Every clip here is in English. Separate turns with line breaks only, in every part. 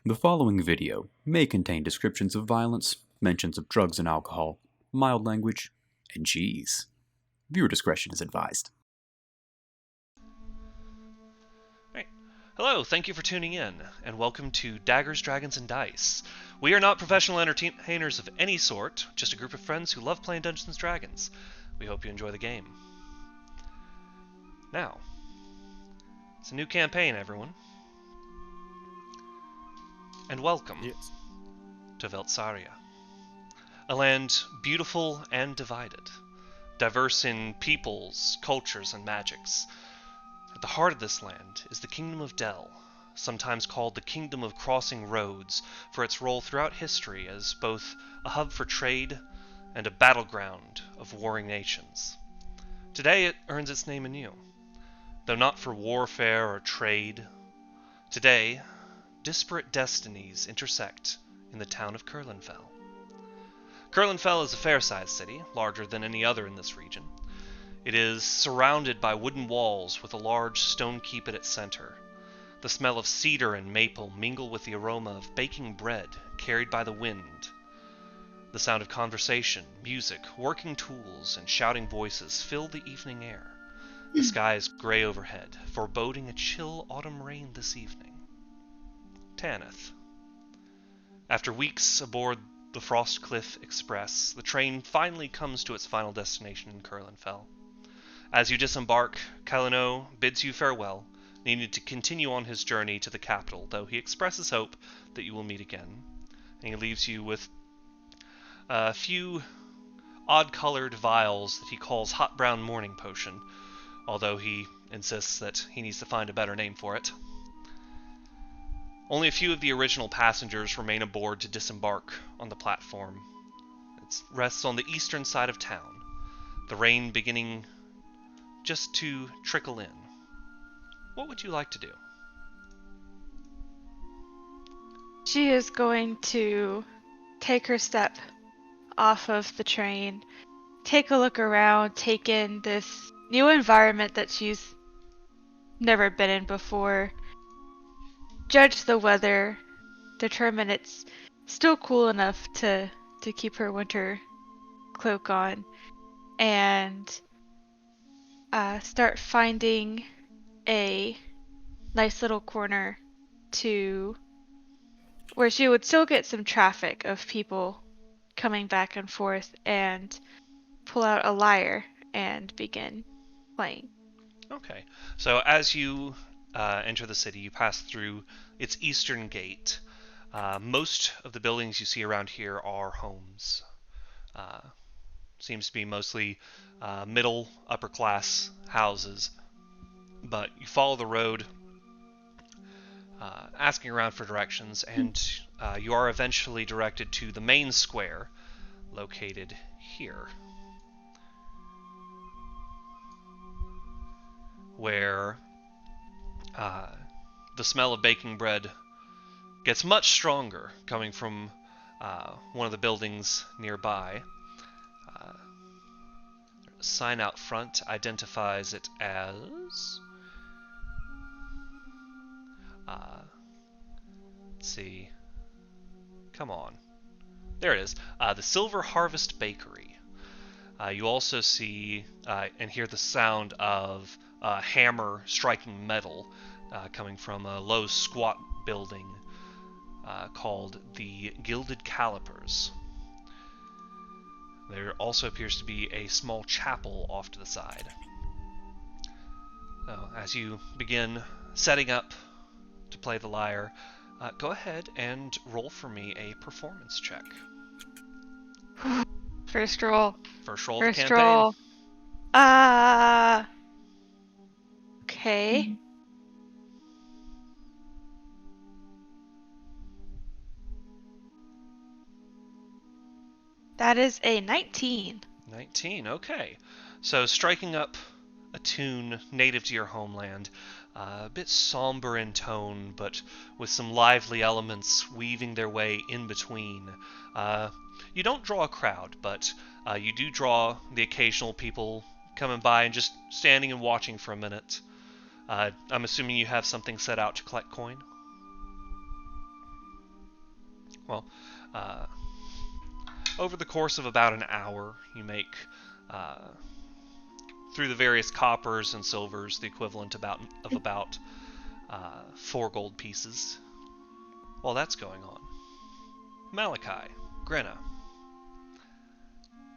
The following video may contain descriptions of violence, mentions of drugs and alcohol, mild language, and cheese. Viewer discretion is advised.
Right. Hello, thank you for tuning in, and welcome to Daggers, Dragons, and Dice. We are not professional entertainers of any sort, just a group of friends who love playing Dungeons & Dragons. We hope you enjoy the game. Now, it's a new campaign, everyone. And welcome to Velt'sarian, a land beautiful and divided, diverse in peoples, cultures, and magics. At the heart of this land is the Kingdom of Del, sometimes called the Kingdom of Crossing Roads for its role throughout history as both a hub for trade and a battleground of warring nations. Today it earns its name anew, though not for warfare or trade. Today, disparate destinies intersect in the town of Curlinfell. Curlinfell is a fair-sized city, larger than any other in this region. It is surrounded by wooden walls with a large stone keep at its center. The smell of cedar and maple mingle with the aroma of baking bread carried by the wind. The sound of conversation, music, working tools, and shouting voices fill the evening air. The sky is gray overhead, foreboding a chill autumn rain this evening. Tanith. After weeks aboard the Frostcliff Express, the train finally comes to its final destination in Curlinfell. As you disembark, Kalino bids you farewell, needing to continue on his journey to the capital, though he expresses hope that you will meet again. And he leaves you with a few odd-colored vials that he calls Hot Brown Morning Potion, although he insists that he needs to find a better name for it. Only a few of the original passengers remain aboard to disembark on the platform. It rests on the eastern side of town, the rain beginning just to trickle in. What would you like to do?
She is going to take her step off of the train, take a look around, take in this new environment that she's never been in before, judge the weather, determine it's still cool enough to keep her winter cloak on, and start finding a nice little corner to where she would still get some traffic of people coming back and forth, and pull out a lyre and begin playing.
Okay, so as you enter the city, you pass through its eastern gate. Most of the buildings you see around here are homes. Seems to be mostly middle, upper class houses. But you follow the road, asking around for directions, and you are eventually directed to the main square, located here, where the smell of baking bread gets much stronger coming from one of the buildings nearby. A sign out front identifies it as... let's see. Come on. There it is. The Silver Harvest Bakery. You also see and hear the sound of a hammer striking metal coming from a low, squat building called the Gilded Calipers. There also appears to be a small chapel off to the side. So, as you begin setting up to play the lyre, go ahead and roll for me a performance check.
First roll.
First roll of the
First
campaign.
roll. Okay. That is a 19.
19, okay. So striking up a tune native to your homeland, a bit somber in tone, but with some lively elements weaving their way in between. You don't draw a crowd, but you do draw the occasional people coming by and just standing and watching for a minute. I'm assuming you have something set out to collect coin? Well, uh, over the course of about an hour, you make uh, through the various coppers and silvers the equivalent of about 4 gold pieces. While that's going on, Malachi, Grenna.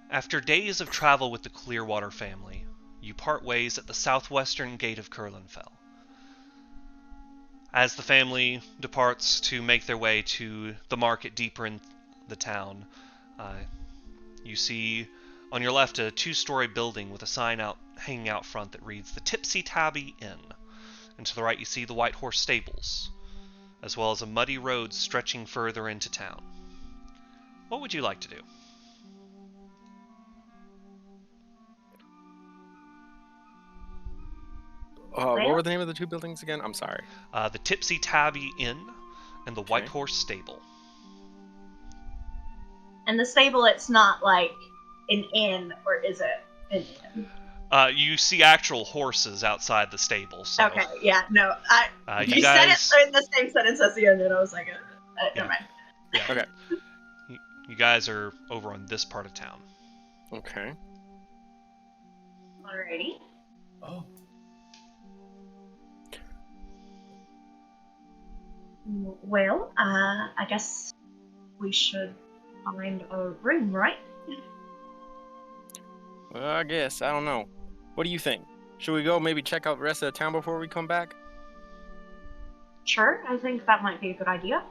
After days of travel with the Clearwater family, you part ways at the southwestern gate of Curlinfell. As the family departs to make their way to the market deeper in the town, you see on your left a 2-story building with a sign hanging out front that reads the Tipsy Tabby Inn. And to the right you see the White Horse Stables, as well as a muddy road stretching further into town. What would you like to do?
What were the name of the 2 buildings again? I'm sorry.
The Tipsy Tabby Inn and the White Horse Stable.
And the stable, it's not like an inn, or is it an inn?
You see actual horses outside the stable. So,
okay, yeah, no. You
guys...
said it in the same sentence as the inn, and I was like, never mind.
Yeah.
Okay.
You guys are over on this part of town.
Okay.
Alrighty.
Oh.
Well, I guess we should find a room, right?
Well, I guess. I don't know. What do you think? Should we go maybe check out the rest of the town before we come back?
Sure, I think that might be a good idea.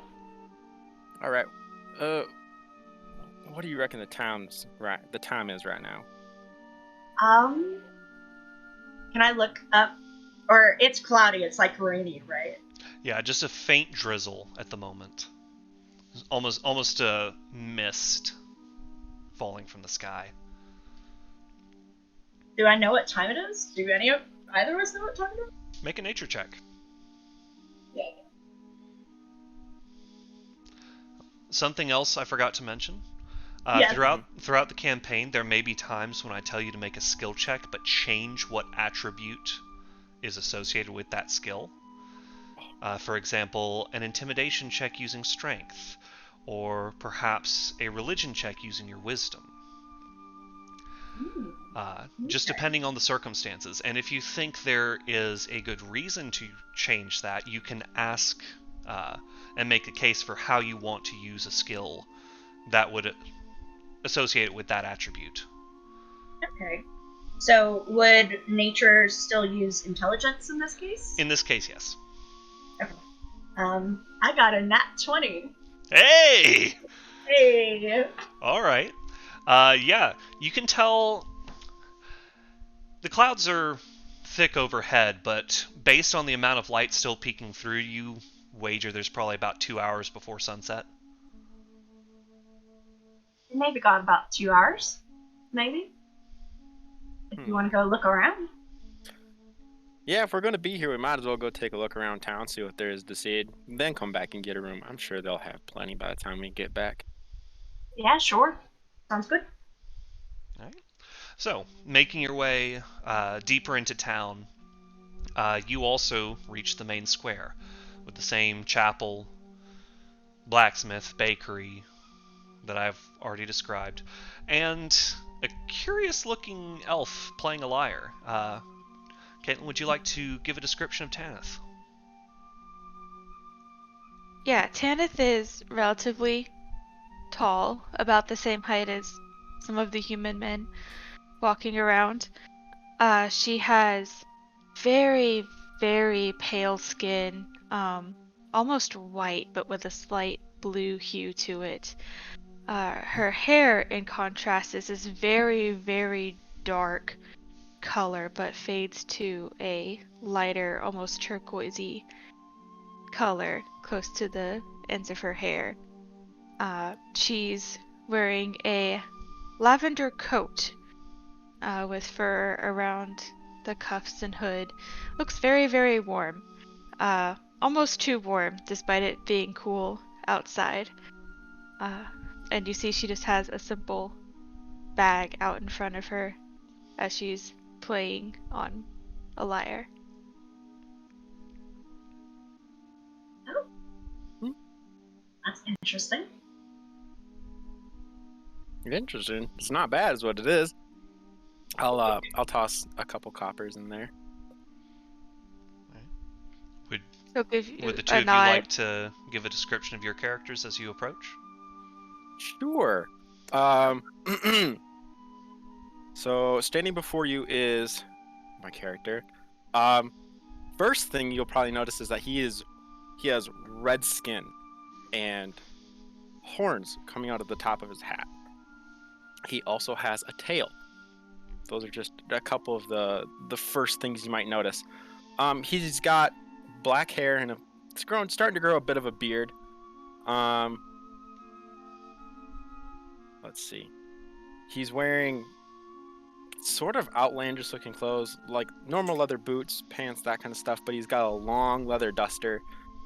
All right. What do you reckon the time is right now?
Can I look up? Or it's cloudy, it's like rainy, right?
Yeah, just a faint drizzle at the moment. Almost a mist falling from the sky.
Do I know what time it is? Do either of us know what time it is?
Make a nature check.
Yeah.
Something else I forgot to mention.
Yes.
Throughout the campaign, there may be times when I tell you to make a skill check, but change what attribute is associated with that skill. For example, an intimidation check using strength, or perhaps a religion check using your wisdom. Just depending on the circumstances. And if you think there is a good reason to change that, you can ask and make a case for how you want to use a skill that would associate it with that attribute.
Okay. So would nature still use intelligence in this case?
In this case, yes.
Okay. I got a nat 20.
Hey!
Hey!
Alright. Yeah, you can tell the clouds are thick overhead, but based on the amount of light still peeking through, you wager there's probably about 2 hours before sunset.
Maybe got about 2 hours. Maybe. If you want to go look around.
Yeah, if we're going to be here, we might as well go take a look around town, see what there is to see, then come back and get a room. I'm sure they'll have plenty by the time we get back.
Yeah, sure. Sounds good.
All right. So, making your way deeper into town, you also reach the main square with the same chapel, blacksmith, bakery that I've already described, and a curious-looking elf playing a lyre. Caitlin, would you like to give a description of Tanith?
Yeah, Tanith is relatively tall, about the same height as some of the human men walking around. She has very, very pale skin, almost white, but with a slight blue hue to it. Her hair, in contrast, is this very, very dark color, but fades to a lighter, almost turquoisey color close to the ends of her hair. She's wearing a lavender coat with fur around the cuffs and hood. Looks very, very warm. Almost too warm, despite it being cool outside. And you see she just has a simple bag out in front of her as she's playing on a lyre.
Oh. That's interesting.
Interesting. It's not bad, is what it is. I'll toss a couple coppers in there.
Would
He'll give you
Would the two
a
of you
nod.
like to give a description of your characters as you approach?
Sure. So standing before you is my character. First thing you'll probably notice is that he has red skin and horns coming out of the top of his hat. He also has a tail. Those are just a couple of the first things you might notice. He's got black hair and starting to grow a bit of a beard. Let's see. He's wearing sort of outlandish looking clothes, like normal leather boots, pants, that kind of stuff, but he's got a long leather duster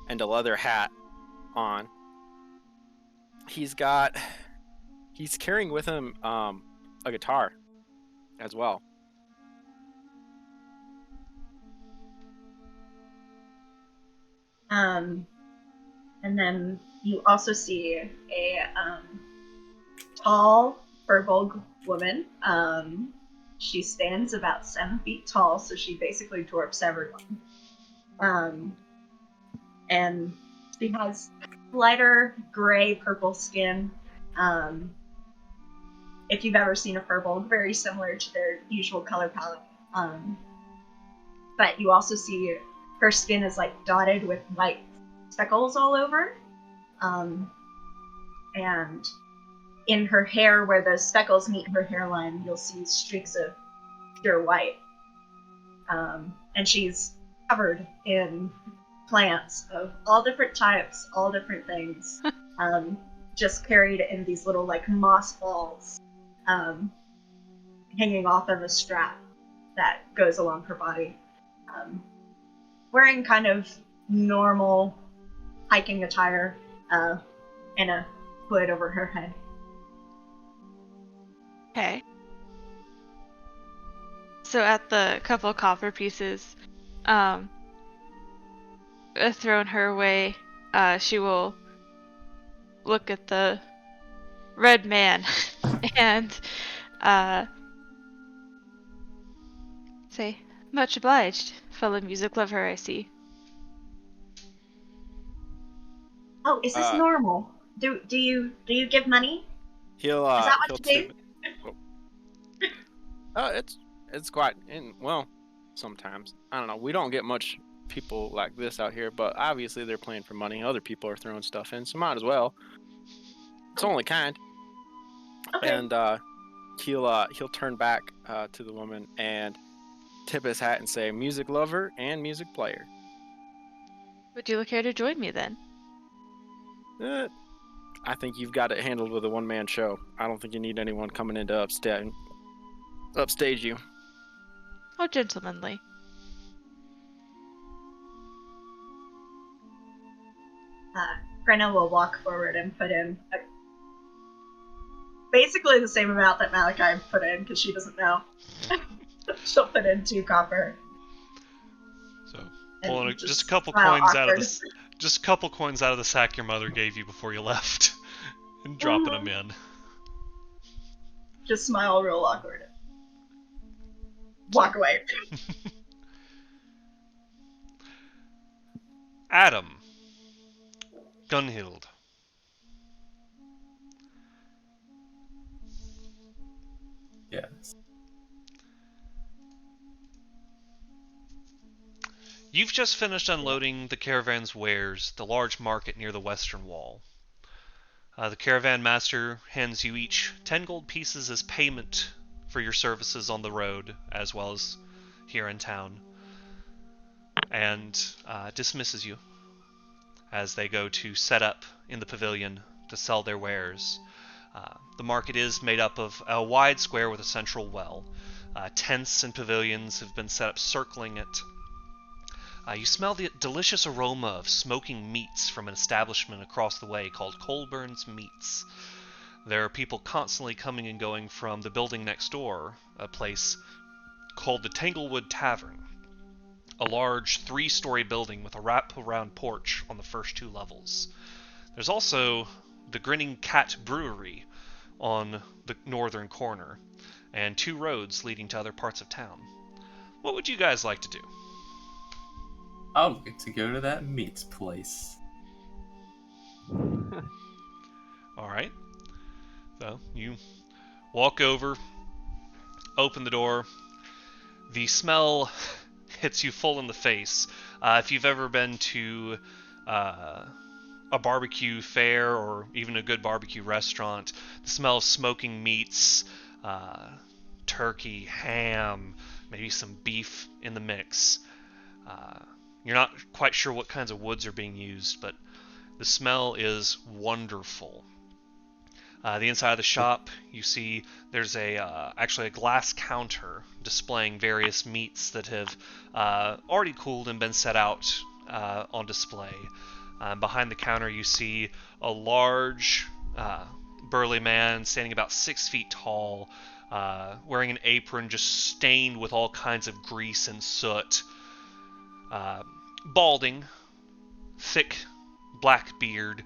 and a leather hat on. He's carrying with him a guitar as well.
And then you also see a tall, furbolg woman. She stands about 7 feet tall, so she basically dwarfs everyone. And she has lighter gray purple skin. If you've ever seen a furbolg, very similar to their usual color palette. But you also see her skin is like dotted with white speckles all over. And in her hair, where those speckles meet her hairline, you'll see streaks of pure white. And she's covered in plants of all different types, all different things, just carried in these little like moss balls, hanging off of a strap that goes along her body. Wearing kind of normal hiking attire, and a hood over her head.
Okay. So at the couple copper pieces thrown her way, she will look at the red man and say, "Much obliged, fellow music lover, I see."
Oh, is this normal? Do you give money?
He'll
Is that what you do?
It's quite well, sometimes. I don't know. We don't get much people like this out here, but obviously they're playing for money. Other people are throwing stuff in, so might as well. It's only kind.
Okay.
And he'll turn back to the woman and tip his hat and say, "Music lover and music player."
Would you care to join me then?
I think you've got it handled with a one-man show. I don't think you need anyone coming in to upstage you.
How gentlemanly.
Brenna will walk forward and put in basically the same amount that Malachi put in, because she doesn't know. She'll put in 2 copper.
So
And
pulling just a couple
smile
coins out of
awkward.
the sack your mother gave you before you left, and dropping them in.
Just smile real awkward. Walk away.
Adam. Gunhild.
Yes.
You've just finished unloading the caravan's wares, the large market near the western wall. The caravan master hands you each 10 gold pieces as payment for your services on the road, as well as here in town, and dismisses you as they go to set up in the pavilion to sell their wares. The market is made up of a wide square with a central well. Tents and pavilions have been set up circling it. You smell the delicious aroma of smoking meats from an establishment across the way called Colburn's Meats. There are people constantly coming and going from the building next door, a place called the Tanglewood Tavern, a large 3-story building with a wrap-around porch on the first 2 levels. There's also the Grinning Cat Brewery, on the northern corner, and 2 roads leading to other parts of town. What would you guys like to do?
I'll get to go to that meats place.
Alright. So, you walk over, open the door. The smell hits you full in the face. If you've ever been to a barbecue fair or even a good barbecue restaurant, the smell of smoking meats, turkey, ham, maybe some beef in the mix. You're not quite sure what kinds of woods are being used, but the smell is wonderful. The inside of the shop, you see there's actually a glass counter displaying various meats that have already cooled and been set out on display. Behind the counter, you see a large, burly man standing about 6 feet tall, wearing an apron just stained with all kinds of grease and soot. Balding, thick black beard.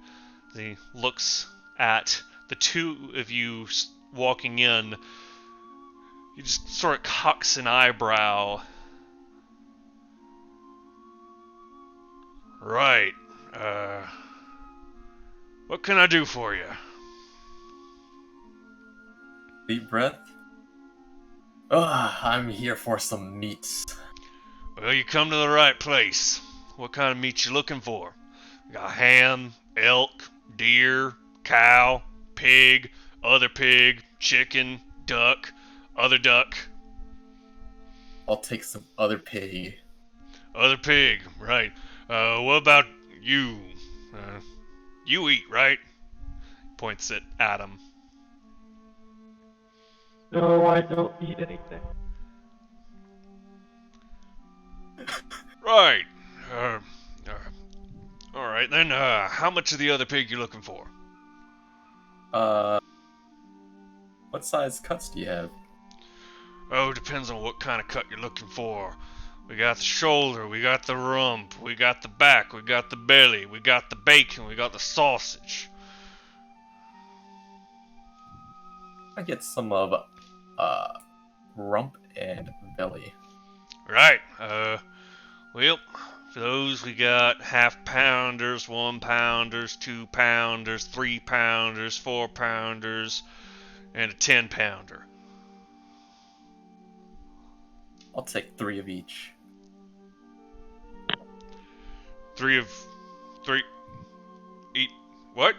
He looks at the 2 of you walking in. He just sort of cocks an eyebrow. Right. What can I do for you?
Deep breath. I'm here for some meats.
Well, you come to the right place. What kind of meat you looking for? We got ham, elk, deer, cow, pig, other pig, chicken, duck, other duck.
I'll take some other pig.
Other pig, right. What about you? You eat, right? Points at Adam.
No, I don't eat anything.
Right. Alright then, how much of the other pig you looking for?
What size cuts do you have?
Oh, depends on what kind of cut you're looking for. We got the shoulder, we got the rump, we got the back, we got the belly, we got the bacon, we got the sausage.
I get some of, rump and belly.
Right, well, for those we got half pounders, 1 pounders, 2 pounders, 3 pounders, 4 pounders, and a 10 pounder.
I'll take 3 of each.
3 eat, what?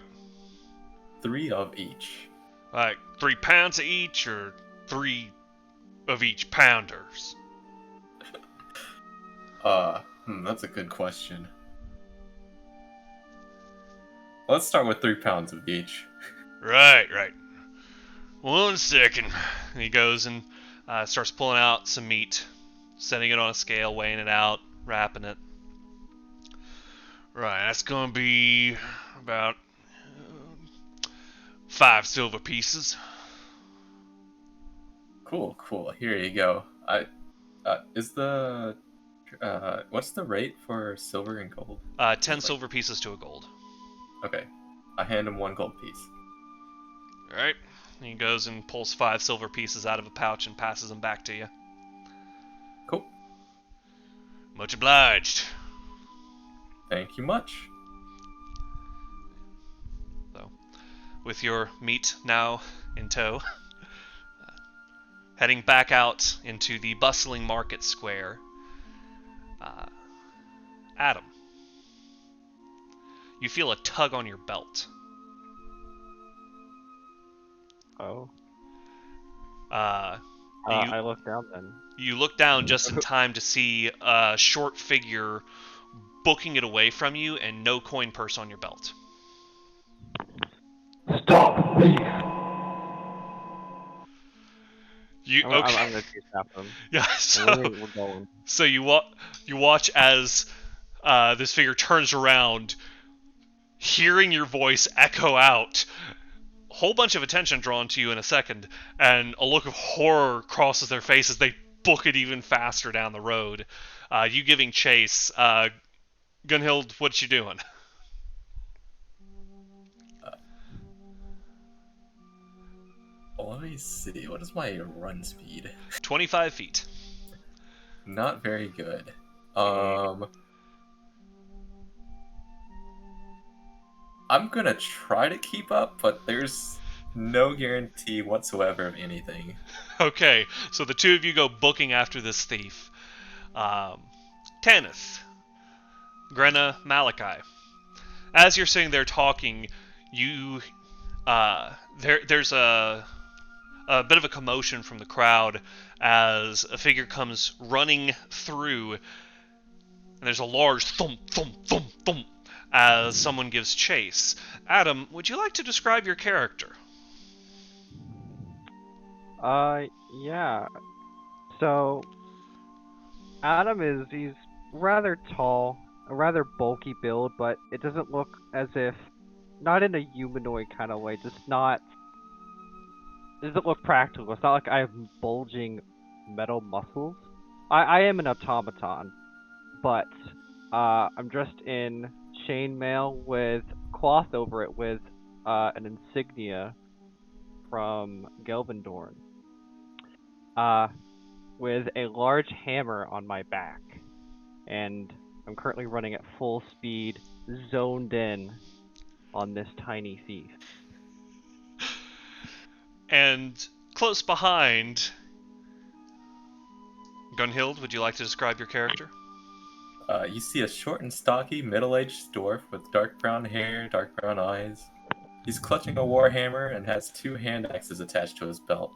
3 of each.
Like 3 pounds of each, or 3 of each pounders?
That's a good question. Let's start with 3 pounds of each.
Right. 1 second. And he goes and starts pulling out some meat, setting it on a scale, weighing it out, wrapping it. Right, that's gonna be about 5 silver pieces.
Cool. Here you go. What's the rate for silver and gold?
10 silver pieces to a gold.
Okay. I hand him 1 gold piece.
Alright. He goes and pulls 5 silver pieces out of a pouch and passes them back to you.
Cool.
Much obliged.
Thank you much.
So, with your meat now in tow, heading back out into the bustling market square, Adam, you feel a tug on your belt.
Oh.
You,
I look down then.
you look down just in time to see a short figure booking it away from you and no coin purse on your belt.
Stop, thief!
You
I'm
okay?
gonna chase after him.
Yeah.
We're going.
So you watch as this figure turns around, hearing your voice echo out. A whole bunch of attention drawn to you in a second, and a look of horror crosses their face as they book it even faster down the road. You giving chase. Gunhild, what you doing?
Let me see. What is my run speed?
25 feet.
Not very good. I'm gonna try to keep up, but there's no guarantee whatsoever of anything.
Okay, so the two of you go booking after this thief. Tanith, Grenna, Malachi. As you're sitting there talking, there's a bit of a commotion from the crowd as a figure comes running through, and there's a large thump, thump, thump, thump as someone gives chase. Adam, would you like to describe your character?
Yeah. So, he's rather tall, a rather bulky build, but it doesn't look as if, not in a humanoid kind of way, it doesn't look practical. It's not like I have bulging metal muscles. I am an automaton, but I'm dressed in chainmail with cloth over it with an insignia from Gelvindorn. With a large hammer on my back, and I'm currently running at full speed, zoned in on this tiny thief.
And close behind, Gunhild, would you like to describe your character?
You see a short and stocky, middle-aged dwarf with dark brown hair, dark brown eyes. He's clutching a warhammer and has two hand axes attached to his belt.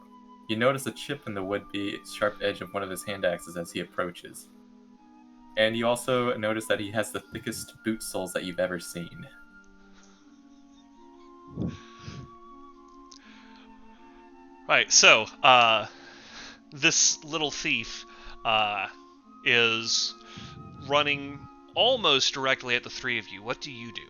You notice a chip in the would-be sharp edge of one of his hand axes as he approaches. And you also notice that he has the thickest boot soles that you've ever seen.
Right, so, this little thief, is running almost directly at the three of you. What do you do?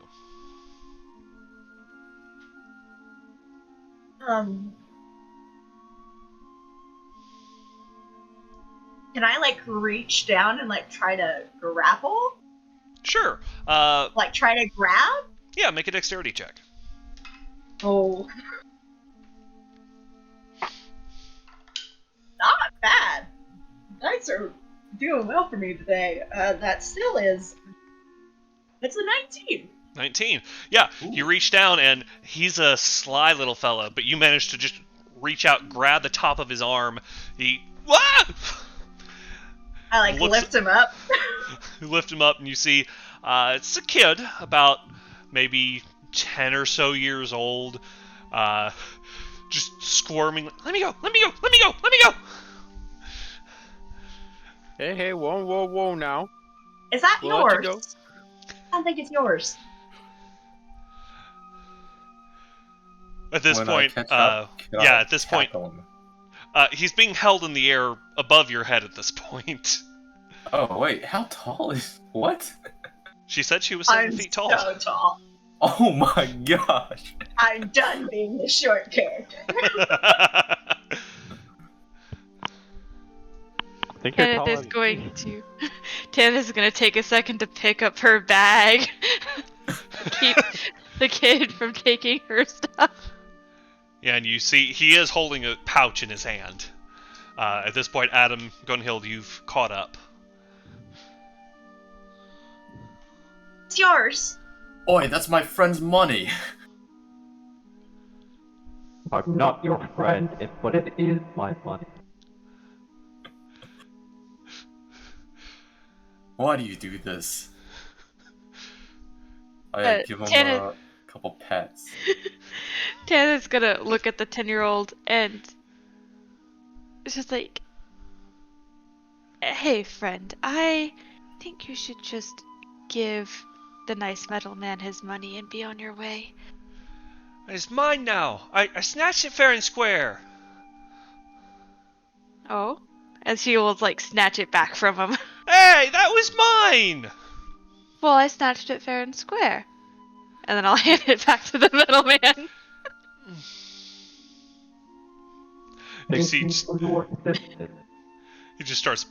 Can I, like, reach down and, like, try to grapple?
Sure.
Like, try to grab?
Yeah, make a dexterity check.
Oh. Not bad. Dice are doing well for me today. That still is... It's a 19.
19. Yeah,
Ooh.
You reach down, and he's a sly little fella, but you manage to just reach out, grab the top of his arm. He... Wah!
I, like, lift him up.
You lift him up, and you see it's a kid, about maybe 10 or so years old, just squirming. Let me go! Let me go! Let me go! Let me go!
Hey, whoa now.
Is that
We'll let you go.
yours? I don't think it's yours.
At this
When I
point,
catch up, can I
yeah, at this point,
tackle him?
he's being held in the air above your head at this point.
Oh, wait, how tall is... What?
She said she was 7 feet tall.
So tall.
Oh my gosh!
I'm done being the short character.
I think you're
Tanith
taller
is
than
going to. Tanith is going to take a second to pick up her bag. Keep the kid from taking her stuff.
Yeah, and you see he is holding a pouch in his hand. At this point, Adam, Gunhild, you've caught up.
It's yours.
Oi, that's my friend's money!
I'm not your friend, but it is my money.
Why do you do this? I give him
Tanith-
a couple pets.
Tanith's going to look at the 10-year-old and it's just like, hey, friend, I think you should just give the nice metal man his money and be on your way.
It's mine now. I snatched it fair and square.
Oh? And she will, like, snatch it back from him.
Hey, that was mine!
Well, I snatched it fair and square. And then I'll hand it back to the metal man.
You see, he just starts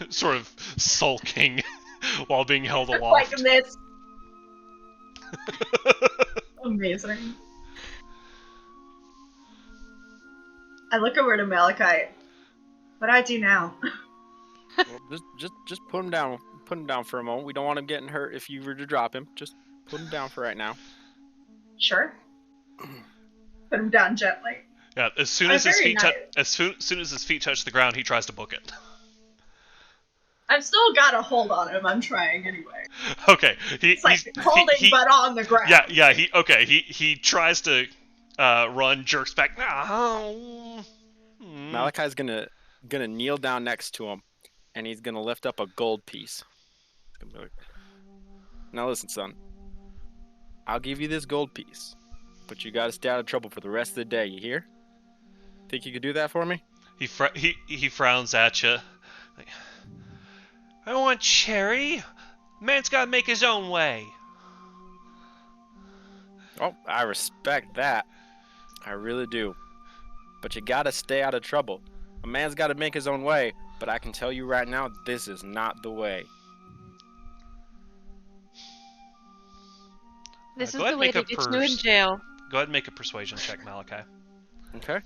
sort of sulking while being held
Like
aloft.
this. Amazing. I look over to Malachi. What do I do now?
Well, just put him down. Put him down for a moment. We don't want him getting hurt if you were to drop him. Just put him down for right now.
Sure. Put him down gently.
Yeah, as soon
I'm
as his
very
feet
nice.
as soon as his feet touch the ground, he tries to book it.
I've still got a hold on him. I'm trying anyway.
Okay,
It's like holding, but on the ground.
Yeah. He tries to run, jerks back. Oh.
Malachi's gonna kneel down next to him, and he's gonna lift up a gold piece. He's gonna be like, now listen, son. I'll give you this gold piece, but you gotta stay out of trouble for the rest of the day. You hear? Think you could do that for me?
He frowns at you. Like, I don't want charity. Man's gotta make his own way.
Oh, I respect that. I really do. But you gotta stay out of trouble. A man's gotta make his own way, but I can tell you right now, this is not the way.
This
Go
is
ahead
the way
and
to
make a
get you in jail.
Go ahead and make a persuasion check, Malachi.
Okay?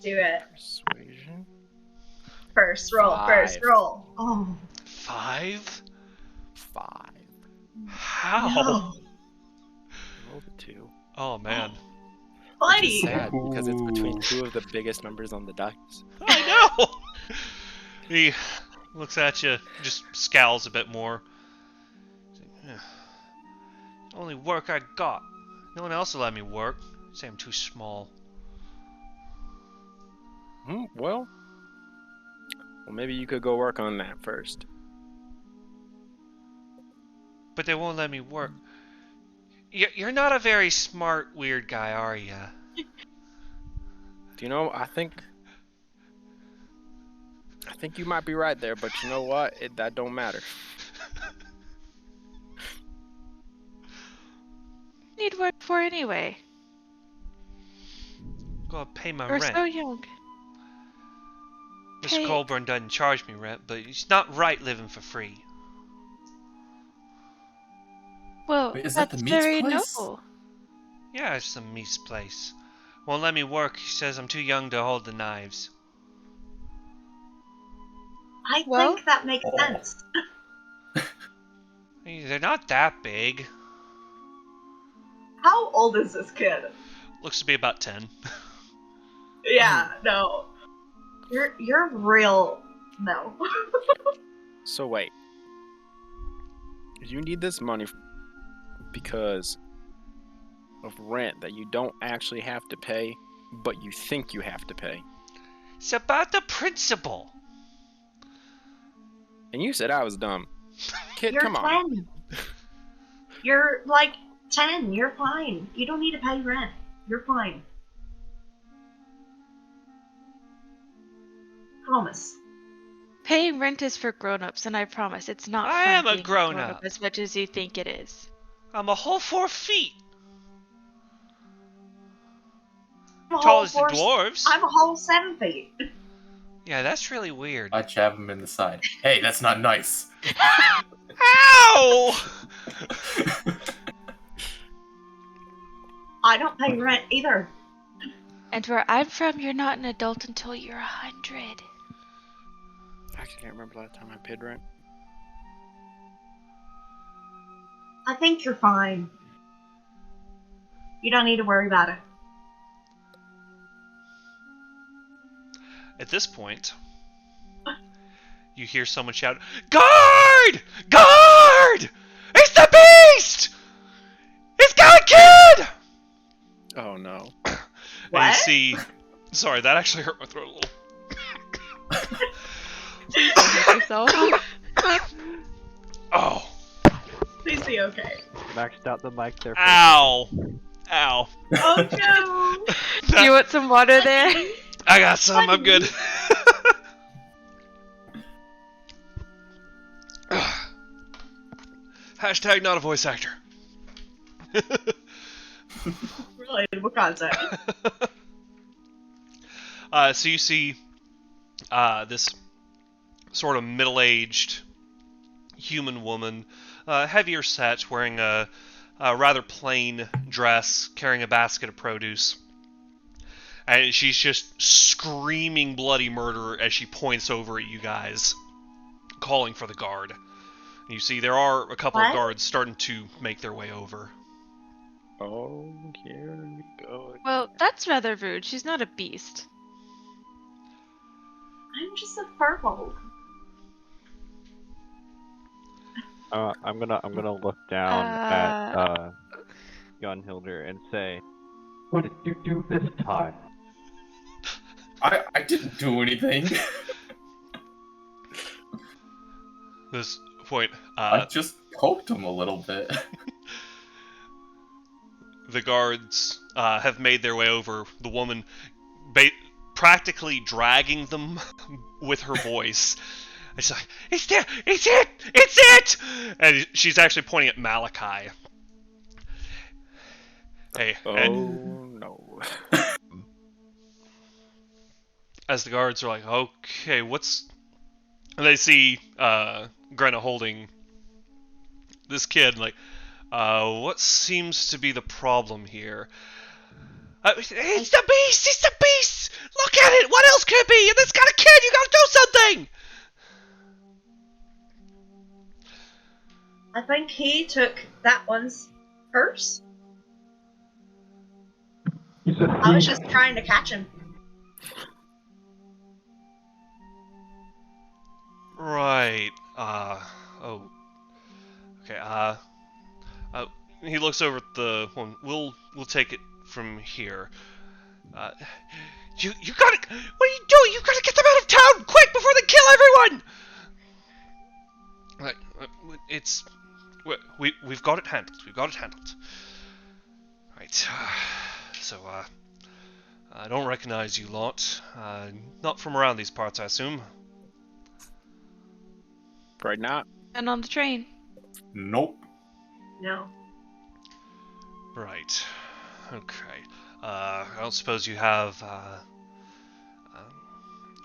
Do it.
Persuasion.
First roll.
5.
Oh.
5?
5.
How?
No.
Rolled a 2.
Oh man.
Which
Buddy.
is sad because it's between two of the biggest numbers on the dice.
I know. He looks at you, just scowls a bit more. He's like, "Yeah. Only work I got. No one else will let me work. Say I'm too small.
Well, maybe you could go work on that first.
But they won't let me work. You're not a very smart, weird guy, are you?
Do you know? I think you might be right there, but you know what? That don't matter.
Need work for anyway.
Gotta pay my
We're
rent.
so young.
Mr.
Pay-
Colburn doesn't charge me rent, but it's not right living for free.
Well,
Wait, is that
that's
the meats
very
place?
noble.
Yeah, it's some meat's place. Won't let me work. He says I'm too young to hold the knives.
I
Well-
think that makes
Oh.
sense.
Hey, they're not that big.
How old is this kid?
Looks to be about 10.
Yeah, no. You're real. No.
So wait. You need this money because of rent that you don't actually have to pay, but you think you have to pay.
It's about the principle.
And you said I was dumb. Kid,
You're
come on.
10. You're like 10. You're fine. You don't need to pay rent. You're fine. Promise.
Paying rent is for grown-ups, and I promise it's not
I
fun
am a
being
grown-up.
as much as you think it is.
I'm a whole 4 feet.
I'm a
Tall
whole
as the
four-
dwarves.
I'm a whole 7 feet.
Yeah, that's really weird.
I jab him in the side. Hey, that's not nice.
Ow!
I don't pay rent either.
And where I'm from, you're not an adult until you're 100.
I actually can't remember the last time I paid rent.
I think you're fine. You don't need to worry about it.
At this point, you hear someone shout, "Guard! Guard! It's the beast! It's got a kid!"
Oh no.
And
What?
you see... Sorry, that actually hurt my throat a little.
So,
Oh.
Please be okay.
Maxed out the mic there.
Ow. Ow.
Oh no!
do you want some water there?
I got some, I'm good. Hashtag not a voice actor.
Really? What concept?
So you see this sort of middle-aged human woman, heavier set, wearing a rather plain dress, carrying a basket of produce. And she's just screaming bloody murder as she points over at you guys, calling for the guard. You see, there are a couple of
What?
guards starting to make their way over.
Oh, here we go.
Well, that's rather rude. She's not a beast.
I'm just a firbolg.
I'm gonna look down at Gunhilder and say, "What did you do this time?"
I didn't do anything.
This point,
I just poked him a little bit.
the guards have made their way over. The woman practically dragging them with her voice. And she's like, "It's there! It's it! It's it!" And she's actually pointing at Malachi. Hey,
Oh
and
no.
as the guards are like, "Okay, what's..." And they see Grenna holding this kid, like, what seems to be the problem here? It's the beast! It's the beast! Look at it! What else could it be? It's got a kid! You gotta do something!
I think he took that one's purse. I was just trying to catch him.
Right. Oh. Okay. He looks over at the one. We'll take it from here. You gotta. What are you doing? You gotta get them out of town quick before they kill everyone. It's. We've got it handled. We've got it handled. Right. So I don't recognize you lot. Not from around these parts, I assume.
Right now.
And on the train.
Nope.
No.
Right. Okay. I don't suppose you have. Well,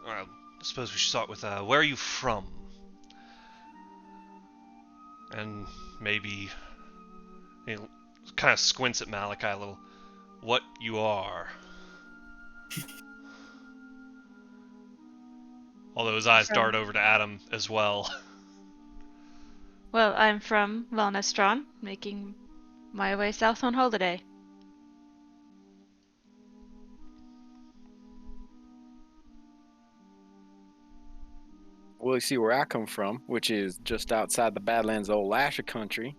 I suppose we should start with where are you from? And maybe kind of squints at Malachi a little. What you are. Although his eyes dart over to Adam as well.
Well, I'm from Valnestron, making my way south on holiday.
Well, you see where I come from, which is just outside the Badlands of Old Lasher country.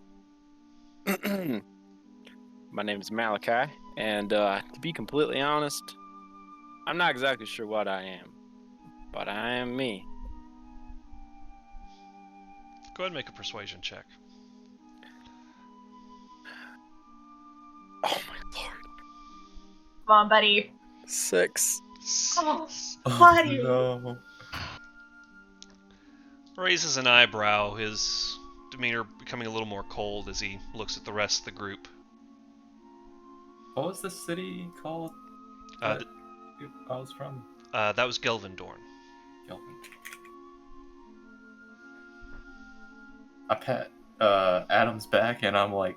My name is Malachi, and to be completely honest, I'm not exactly sure what I am, but I am me.
Go ahead and make a persuasion check.
Oh my lord.
Come on, buddy.
6.
Oh, buddy.
No.
Raises an eyebrow, his demeanor becoming a little more cold as he looks at the rest of the group.
What was the city called?
Uh,
that I was from?
That was Gelvindorn.
Kelvin. I pat Adam's back and I'm like,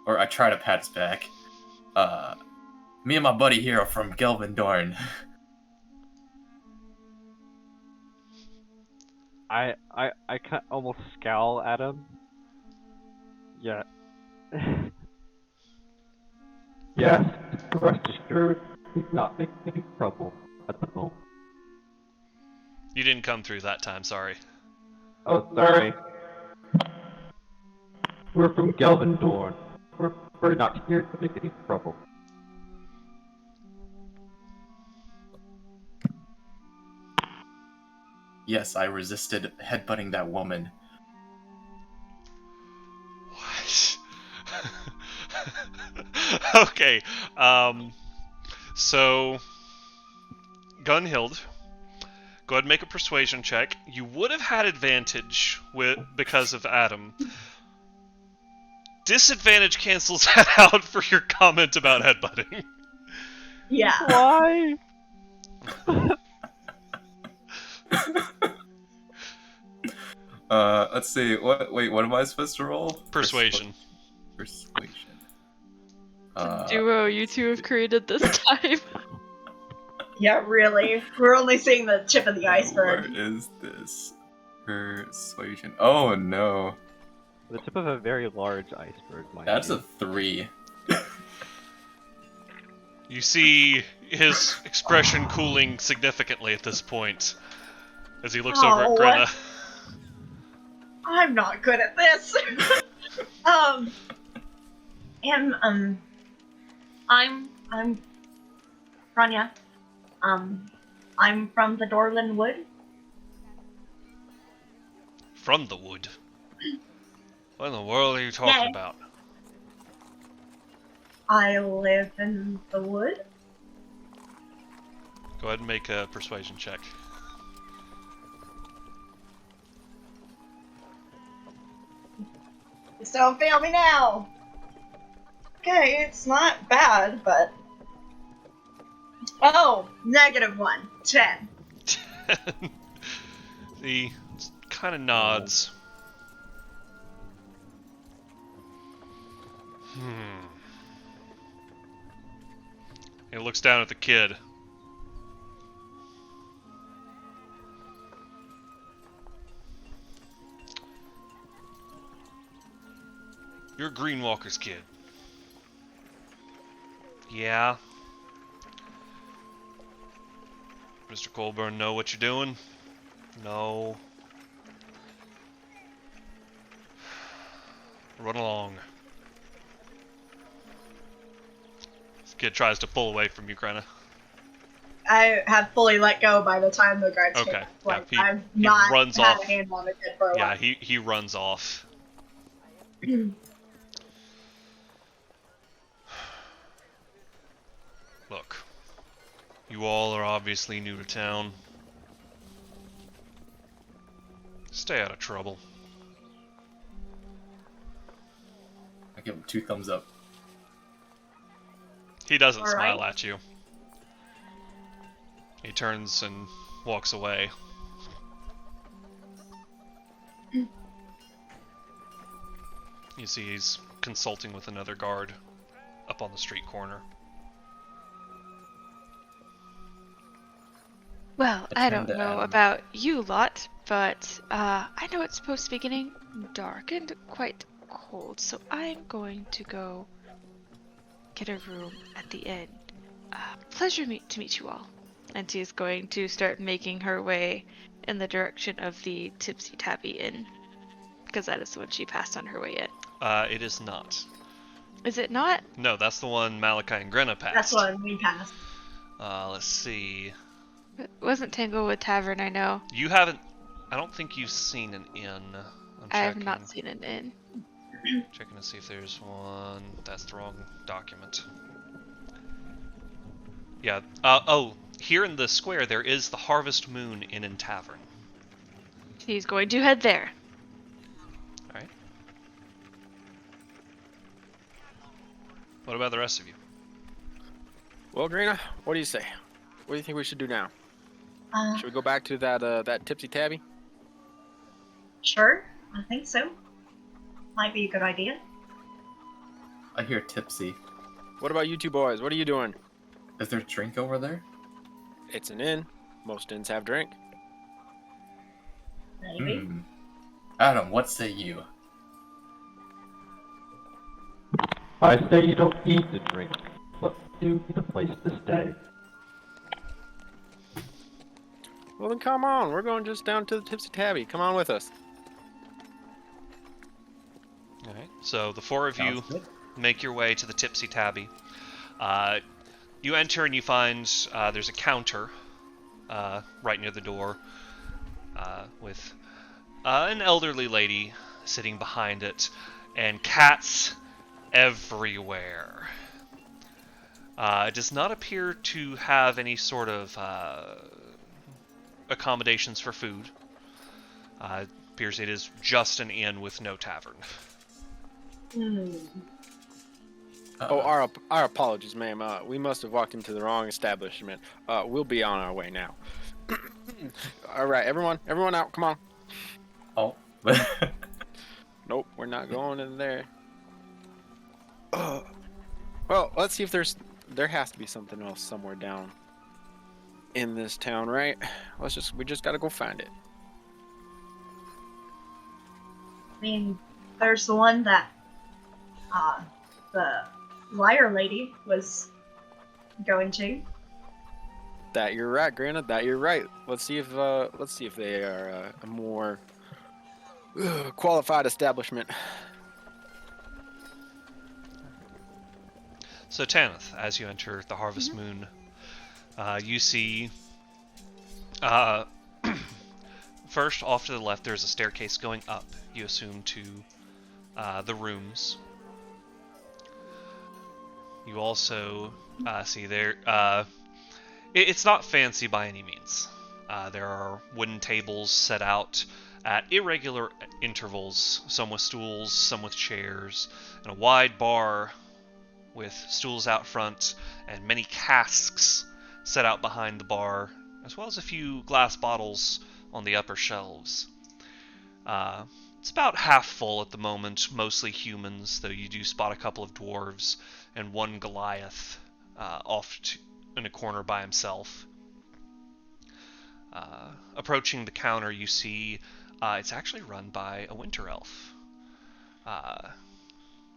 or I try to pat his back. Me and my buddy here are from Gelvindorn.
I kind almost scowl at him. Yeah. Yes, rest assured, he's not making any trouble at the moment.
You didn't come through that time, sorry.
Oh, sorry. We're from Gelvindorn. We're not here to make any trouble.
Yes, I resisted headbutting that woman.
What? Okay, so Gunhild, go ahead and make a persuasion check. You would have had advantage because of Adam. Disadvantage cancels that out for your comment about headbutting.
Yeah.
Why?
Let's see. Wait, what am I supposed to roll?
Persuasion.
Persuasion.
The duo you two have created this time.
Yeah, really. We're only seeing the tip of the iceberg.
Where is this? Persuasion. Oh no.
The tip of a very large iceberg, mind
That's
you.
a 3.
You see his expression cooling significantly at this point as he looks over at
Oh.
Grenna.
I'm not good at this. I'm Rania. I'm from the Gorlin Wood.
From the wood. What in the world are you talking
Yeah.
about?
I live in the wood.
Go ahead and make a persuasion check.
Just don't fail me now. Okay, it's not bad, but oh, -1, 10.
He kind of nods. He looks down at the kid. You're Greenwalker's kid. Yeah. Mr. Colburn, know what you're doing? No. Run along. This kid tries to pull away from you, Grenna.
I have fully let go by the time the guards came.
Okay,
Like,
yeah,
I've
he
not
runs
had
off.
a hand on the kid for a
Yeah,
while.
he runs off. Look, you all are obviously new to town. Stay out of trouble.
I give him 2 thumbs up.
He doesn't
All
smile
right.
at you. He turns and walks away. You see he's consulting with another guard up on the street corner.
Well,
I
I
turned
don't
to
know
Adam.
about you lot, but I know it's supposed to be getting dark and quite cold, so I'm going to go get a room at the inn. Pleasure to meet you all. And she's going to start making her way in the direction of the Tipsy Tabby Inn, because that is the one she passed on her way in.
It is not.
Is it not?
No, that's the one Malachi and Grenna passed.
That's what we passed.
Let's see.
It wasn't Tanglewood Tavern, I know.
You haven't. I don't think you've seen an inn. I'm
I have
checking.
not seen an inn.
Checking to see if there's one. That's the wrong document. Yeah. Oh, here in the square there is the Harvest Moon Inn and Tavern.
She's going to head there.
All right. What about the rest of you?
Well, Grina, what do you say? What do you think we should do now? Should we go back to that Tipsy Tabby?
Sure, I think so. Might be a good idea.
I hear tipsy.
What about you two boys? What are you doing?
Is there a drink over there?
It's an inn. Most inns have drink.
Maybe.
Adam, what say you?
I say you don't need to drink, but do need a place to stay.
Well then come on, we're going just down to the Tipsy Tabby. Come on with us.
All right. So the four of you
Sounds good.
make your way to the Tipsy Tabby. You enter and you find there's a counter right near the door with an elderly lady sitting behind it, and cats everywhere. It does not appear to have any sort of accommodations for food. Appears it is just an inn with no tavern.
Oh, our apologies, ma'am. We must have walked into the wrong establishment. We'll be on our way now. All right, everyone out. Come on.
Oh.
Nope, we're not going in there. Well, let's see if there has to be something else somewhere down in this town, right? We just gotta go find it.
I mean, there's the one that the liar lady was going to.
That you're right, Granted. That you're right. Let's see if they are a more qualified establishment.
So Tanith, as you enter the Harvest Moon, you see first off to the left there's a staircase going up, you assume, to the rooms. You also see there it's not fancy by any means. There are wooden tables set out at irregular intervals, some with stools, some with chairs, and a wide bar with stools out front and many casks set out behind the bar, as well as a few glass bottles on the upper shelves. It's about half full at the moment, mostly humans, though you do spot a couple of dwarves and one Goliath in a corner by himself. Approaching the counter, you see it's actually run by a winter elf.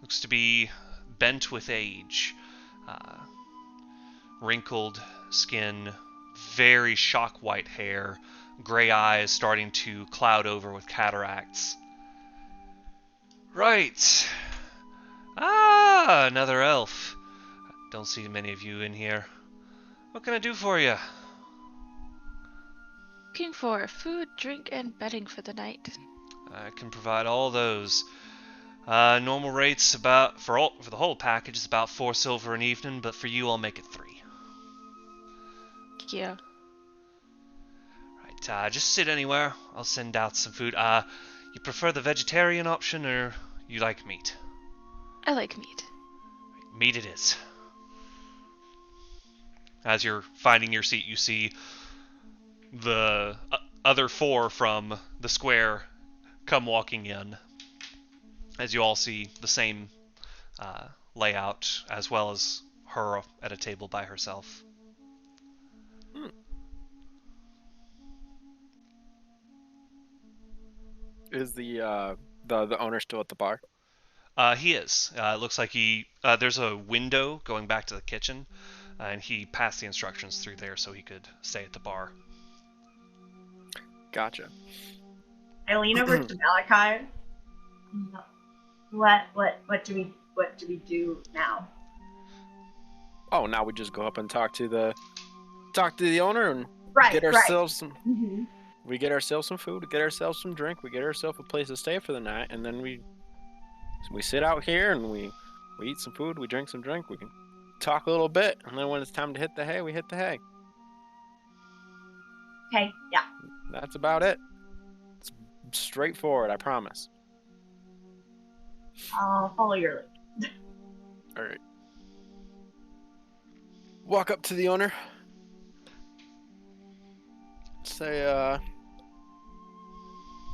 Looks to be bent with age, wrinkled skin, very shock white hair, gray eyes starting to cloud over with cataracts. Right. Another elf. Don't see many of you in here. What can I do for you?
Looking for food, drink, and bedding for the night.
I can provide all those. Normal rates for the whole package is about 4 silver an evening, but for you I'll make it 3.
Yeah.
Right, just sit anywhere. I'll send out some food. You prefer the vegetarian option or you like meat?
I like meat.
Meat it is. As you're finding your seat, you see the other 4 from the square come walking in. As you all see the same layout, as well as her at a table by herself.
Is the owner still at the bar?
He is. It looks like there's a window going back to the kitchen, and he passed the instructions through there so he could stay at the bar.
Gotcha. I lean over to Malachi. What do we do now?
Oh, now we just go up and talk to the owner and
Right,
get ourselves some.
Mm-hmm.
We get ourselves some food, we get ourselves some drink, we get ourselves a place to stay for the night, and then we sit out here and we eat some food, we drink some drink, we can talk a little bit, and then when it's time to hit the hay, we hit the hay.
Okay, yeah.
That's about it. It's straightforward, I promise.
I'll follow your lead.
All right. Walk up to the owner. Say,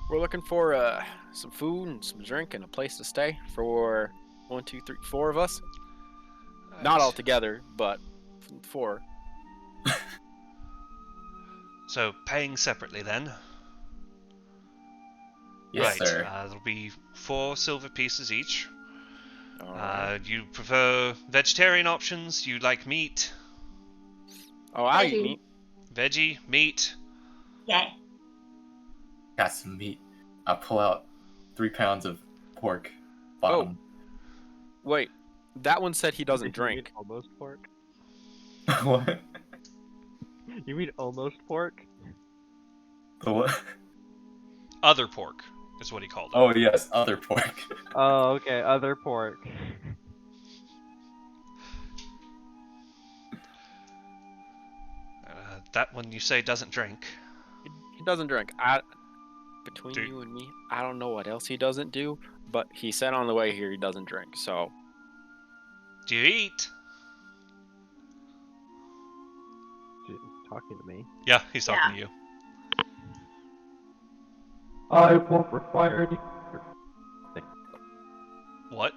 we're looking for some food and some drink and a place to stay for 1, 2, 3, 4 of us.
Right.
Not all together, but 4.
So paying separately then.
Yes,
right.
sir.
There'll be 4 silver pieces each.
All right.
You prefer vegetarian options? You like meat?
Oh, I
Veggie.
eat meat.
Veggie, meat.
Yay.
Got some meat. I pull out 3 pounds of pork. Bottom.
Wait, that one said he doesn't drink.
Almost pork?
What?
You mean almost pork?
The what?
Other pork is what he called it.
Oh yes, other pork.
Oh, okay, other pork.
That one you say doesn't drink.
He doesn't drink. Between
Dude.
you and me, I don't know what else he doesn't do, but he said on the way here he doesn't drink, so...
Do you eat?
He's talking to me.
Yeah, he's talking to you.
I won't require any.
What?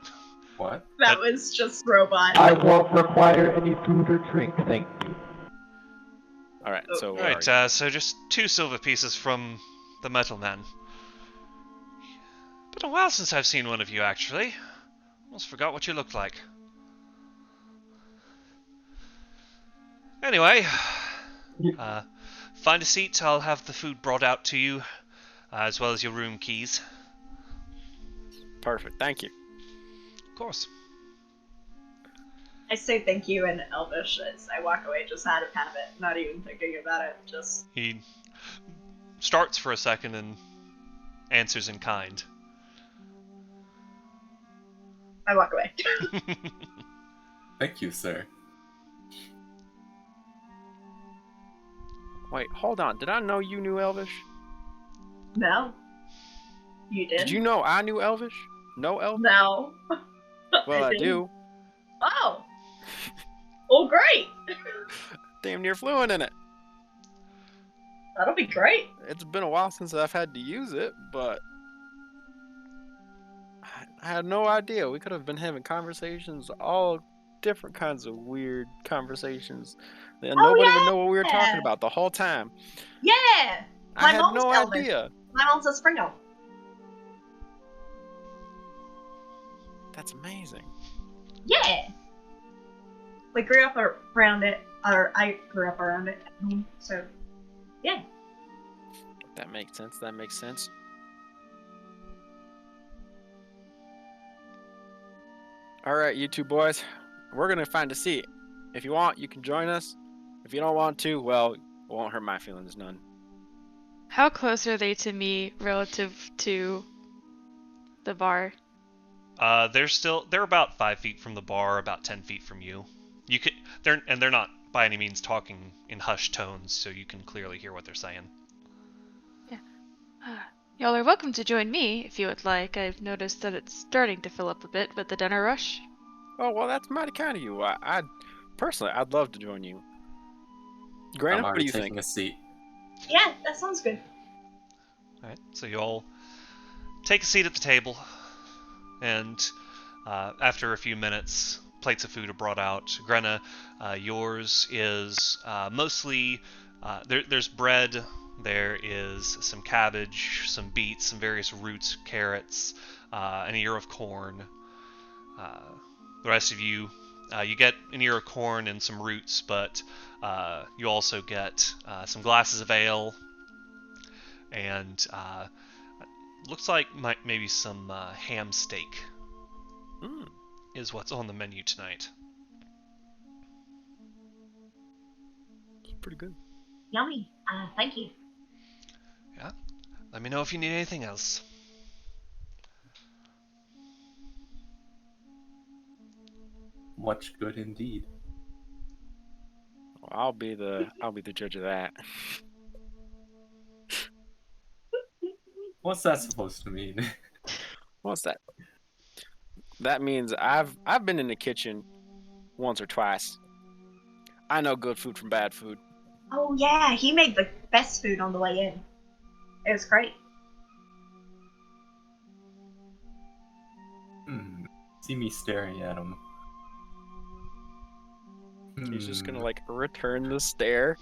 What?
That was just robot.
I won't require any food or drink, thank you.
All right, so where
Right,
are you?
so just 2 silver pieces from the metal man. Been a while since I've seen one of you, actually. Almost forgot what you looked like. Anyway, find a seat. I'll have the food brought out to you, as well as your room keys.
Perfect. Thank you.
Of course.
I say thank you in Elvish as I walk away, just out of habit, not even thinking about it. Just
He starts for a second and answers in kind.
I walk away.
Thank you, sir.
Wait, hold on. Did I know you knew Elvish?
No, you did.
Did you know I knew Elvish? No Elvish?
No.
Well, I
didn't.
do.
Oh. Oh, great.
Damn near fluent in it.
That'll be great.
It's been a while since I've had to use it, but I had no idea. We could have been having conversations, all different kinds of weird conversations. And nobody would know what we were talking about the whole time.
Yeah.
I had no idea.
My mom's a Springle.
That's amazing.
Yeah. We grew up around it, or I grew up around it at home, so yeah.
That makes sense. That makes sense. All right, you two boys. We're going to find a seat. If you want, you can join us. If you don't want to, well, it won't hurt my feelings none.
How close are they to me relative to the bar?
They're about 5 feet from the bar, about 10 feet from you. They're not by any means talking in hushed tones, so you can clearly hear what they're saying.
Y'all are welcome to join me if you would like. I've noticed that it's starting to fill up a bit with the dinner rush.
Oh, well, that's mighty kind of you. Personally, I'd love to join you. Grant,
I'm
what do
already
you
taking
think?
a seat.
Yeah, that sounds good.
Alright, so you all take a seat at the table, and after a few minutes, plates of food are brought out. Grenna, yours is mostly, there's bread, there is some cabbage, some beets, some various roots, carrots, an ear of corn. The rest of you, you get an ear of corn and some roots, but you also get some glasses of ale, and looks like maybe some ham steak is what's on the menu tonight.
It's pretty good.
Yummy. Thank you.
Yeah? Let me know if you need anything else.
Much good indeed.
Well, I'll be the judge of that.
What's that supposed to mean?
What's that? That means I've been in the kitchen once or twice. I know good food from bad food.
Oh yeah, he made the best food on the way in. It was great.
See me staring at him.
He's just gonna like return the stare,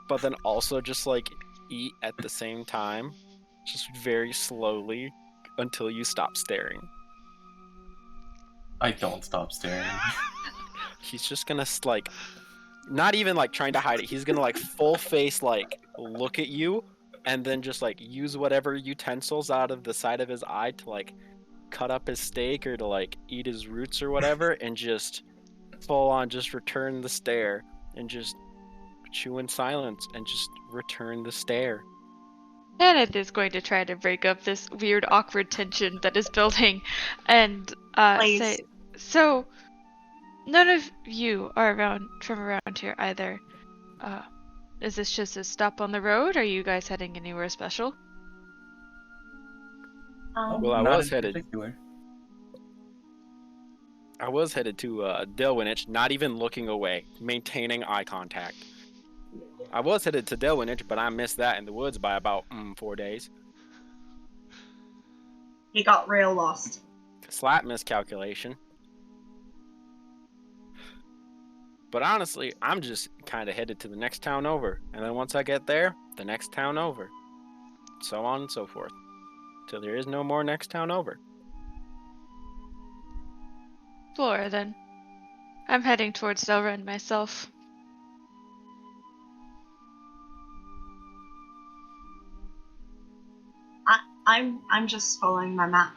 but then also just like eat at the same time, just very slowly until you stop staring.
I don't stop staring.
He's just gonna like, not even like trying to hide it. He's gonna like full face like look at you, and then just like use whatever utensils out of the side of his eye to like cut up his steak or to like eat his roots or whatever, and just full on just return the stare and just chew in silence and just return the stare.
Kenneth is going to try to break up this weird, awkward tension that is building, and
Please.
say, "So, none of you are from around here either. Is this just a stop on the road? Are you guys heading anywhere special?"
Well, I
Not
was
in
headed.
particular.
I was headed to Delwinich, not even looking away, maintaining eye contact. I was headed to Delwinich, but I missed that in the woods by about 4 days.
He got real lost.
Slight miscalculation. But honestly, I'm just kind of headed to the next town over. And then once I get there, the next town over. So on and so forth. Till there is no more next town over.
Flora, then. I'm heading towards Delren myself.
I'm just following my map.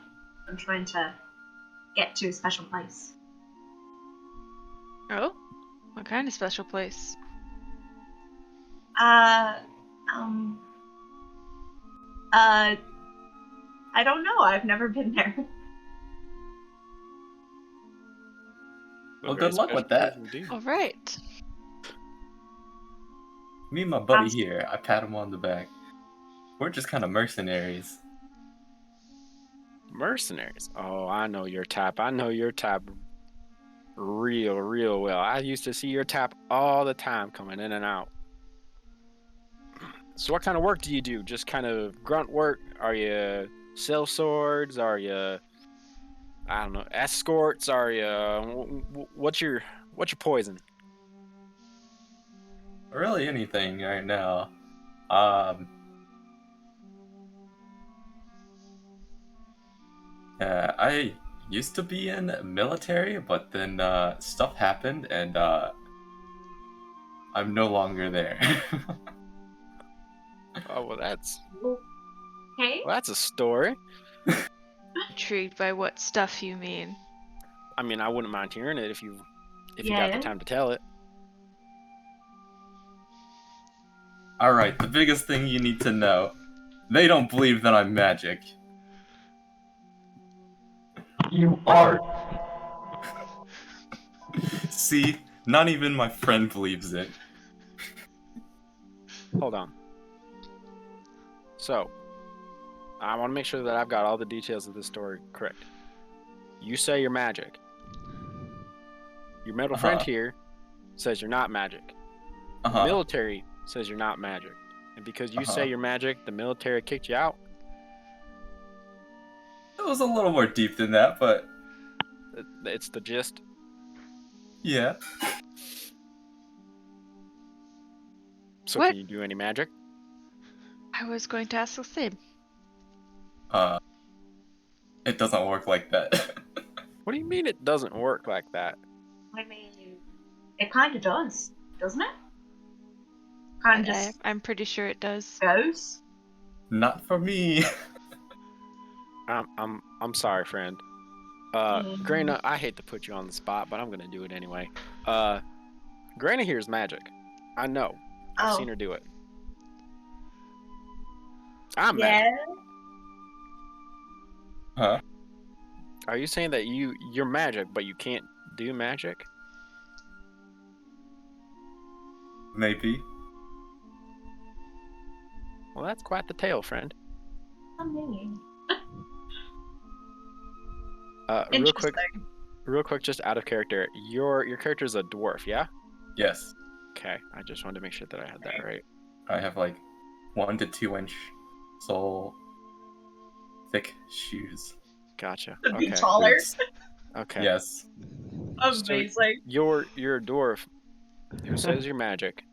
I'm trying to get to a special place.
Oh? What kind of special place?
I don't know. I've never been there.
Well, good luck with that.
Alright.
Me and my buddy here, I pat him on the back. We're just kind of mercenaries.
Mercenaries? Oh, I know your type. I know your type real well. I used to see your type all the time coming in and out. So what kind of work do you do? Just kind of grunt work? Are you sell swords? Are you, I don't know, escorts? Are you, what's your poison?
Really anything right now. I used to be in military, but then stuff happened and I'm no longer there.
Oh, well, that's
Hey?
a story.
Intrigued by what stuff you mean.
I mean, I wouldn't mind hearing it if you got
Yeah.
the time to tell it.
Alright, the biggest thing you need to know. They don't believe that I'm magic.
You are.
See, not even my friend believes it.
Hold on. So, I want to make sure that I've got all the details of this story correct. You say you're magic. Your metal friend here says you're not magic. The military says you're not magic. And because you say you're magic, the military kicked you out?
It was a little more deep than that, but
It's the gist.
yeah.
So
What?
can you do any magic?
I was going to ask the same.
It doesn't work like that.
What do you mean it doesn't work like that?
I mean, it kind of does, doesn't it? Kind of just
I'm pretty sure it does.
goes.
Not for me.
I'm sorry, friend. Grana, I hate to put you on the spot, but I'm gonna do it anyway. Grana here is magic. I know. I've seen her do it. I'm
Yeah.
magic.
Huh?
Are you saying that you're magic, but you can't do magic?
Maybe.
Well, that's quite the tale, friend.
I mean,
Real quick, just out of character. Your character's a dwarf, yeah?
Yes.
Okay, I just wanted to make sure that I had that right.
I have like 1 to 2 inch sole thick shoes.
Gotcha.
to be
Okay.
taller.
Boots.
Okay.
Yes.
Amazing.
You're a dwarf who says you're magic,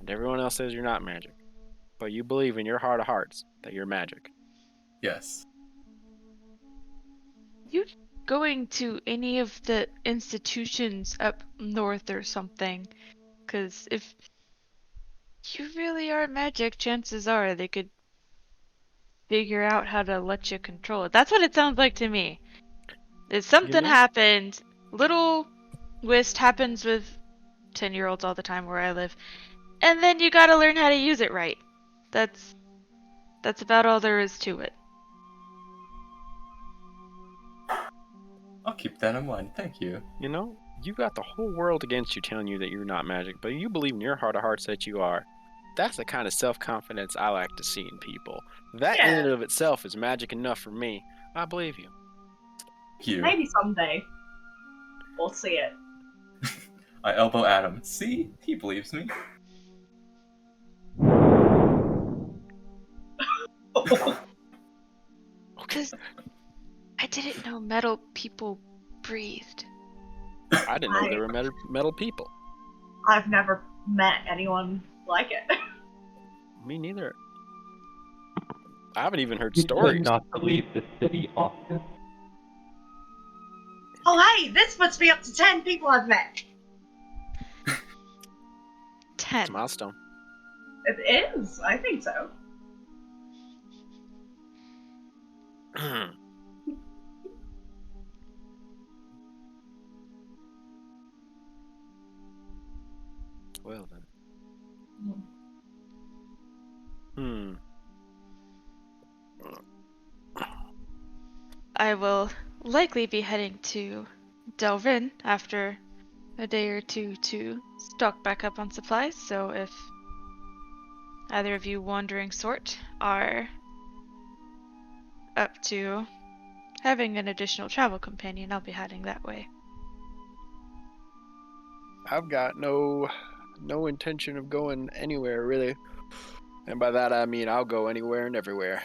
and everyone else says you're not magic, but you believe in your heart of hearts that you're magic.
Yes.
You going to any of the institutions up north or something? Because if you really are magic, chances are they could figure out how to let you control it. That's what it sounds like to me. If something happened, little whist happens with 10-year-olds all the time where I live, and then you gotta learn how to use it right. That's about all there is to it.
I'll keep that in mind. Thank you.
You know, you got the whole world against you telling you that you're not magic, but you believe in your heart of hearts that you are. That's the kind of self-confidence I like to see in people. That in and of itself is magic enough for me. I believe you.
Thank you.
Maybe someday we'll see it.
I elbow Adam. See? He believes me.
Because I didn't know metal people breathed.
I didn't know there were metal people.
I've never met anyone like it.
Me neither. I haven't even heard
You
stories.
tend not to leave the city often.
Oh, hey, this puts me up to 10 people I've met.
10.
It's a milestone.
It is. I think so.
Well then.
I will likely be heading to Delvin after a day or two to stock back up on supplies, so if either of you wandering sort are up to having an additional travel companion, I'll be heading that way.
I've got no intention of going anywhere really, and by that I mean I'll go anywhere and everywhere.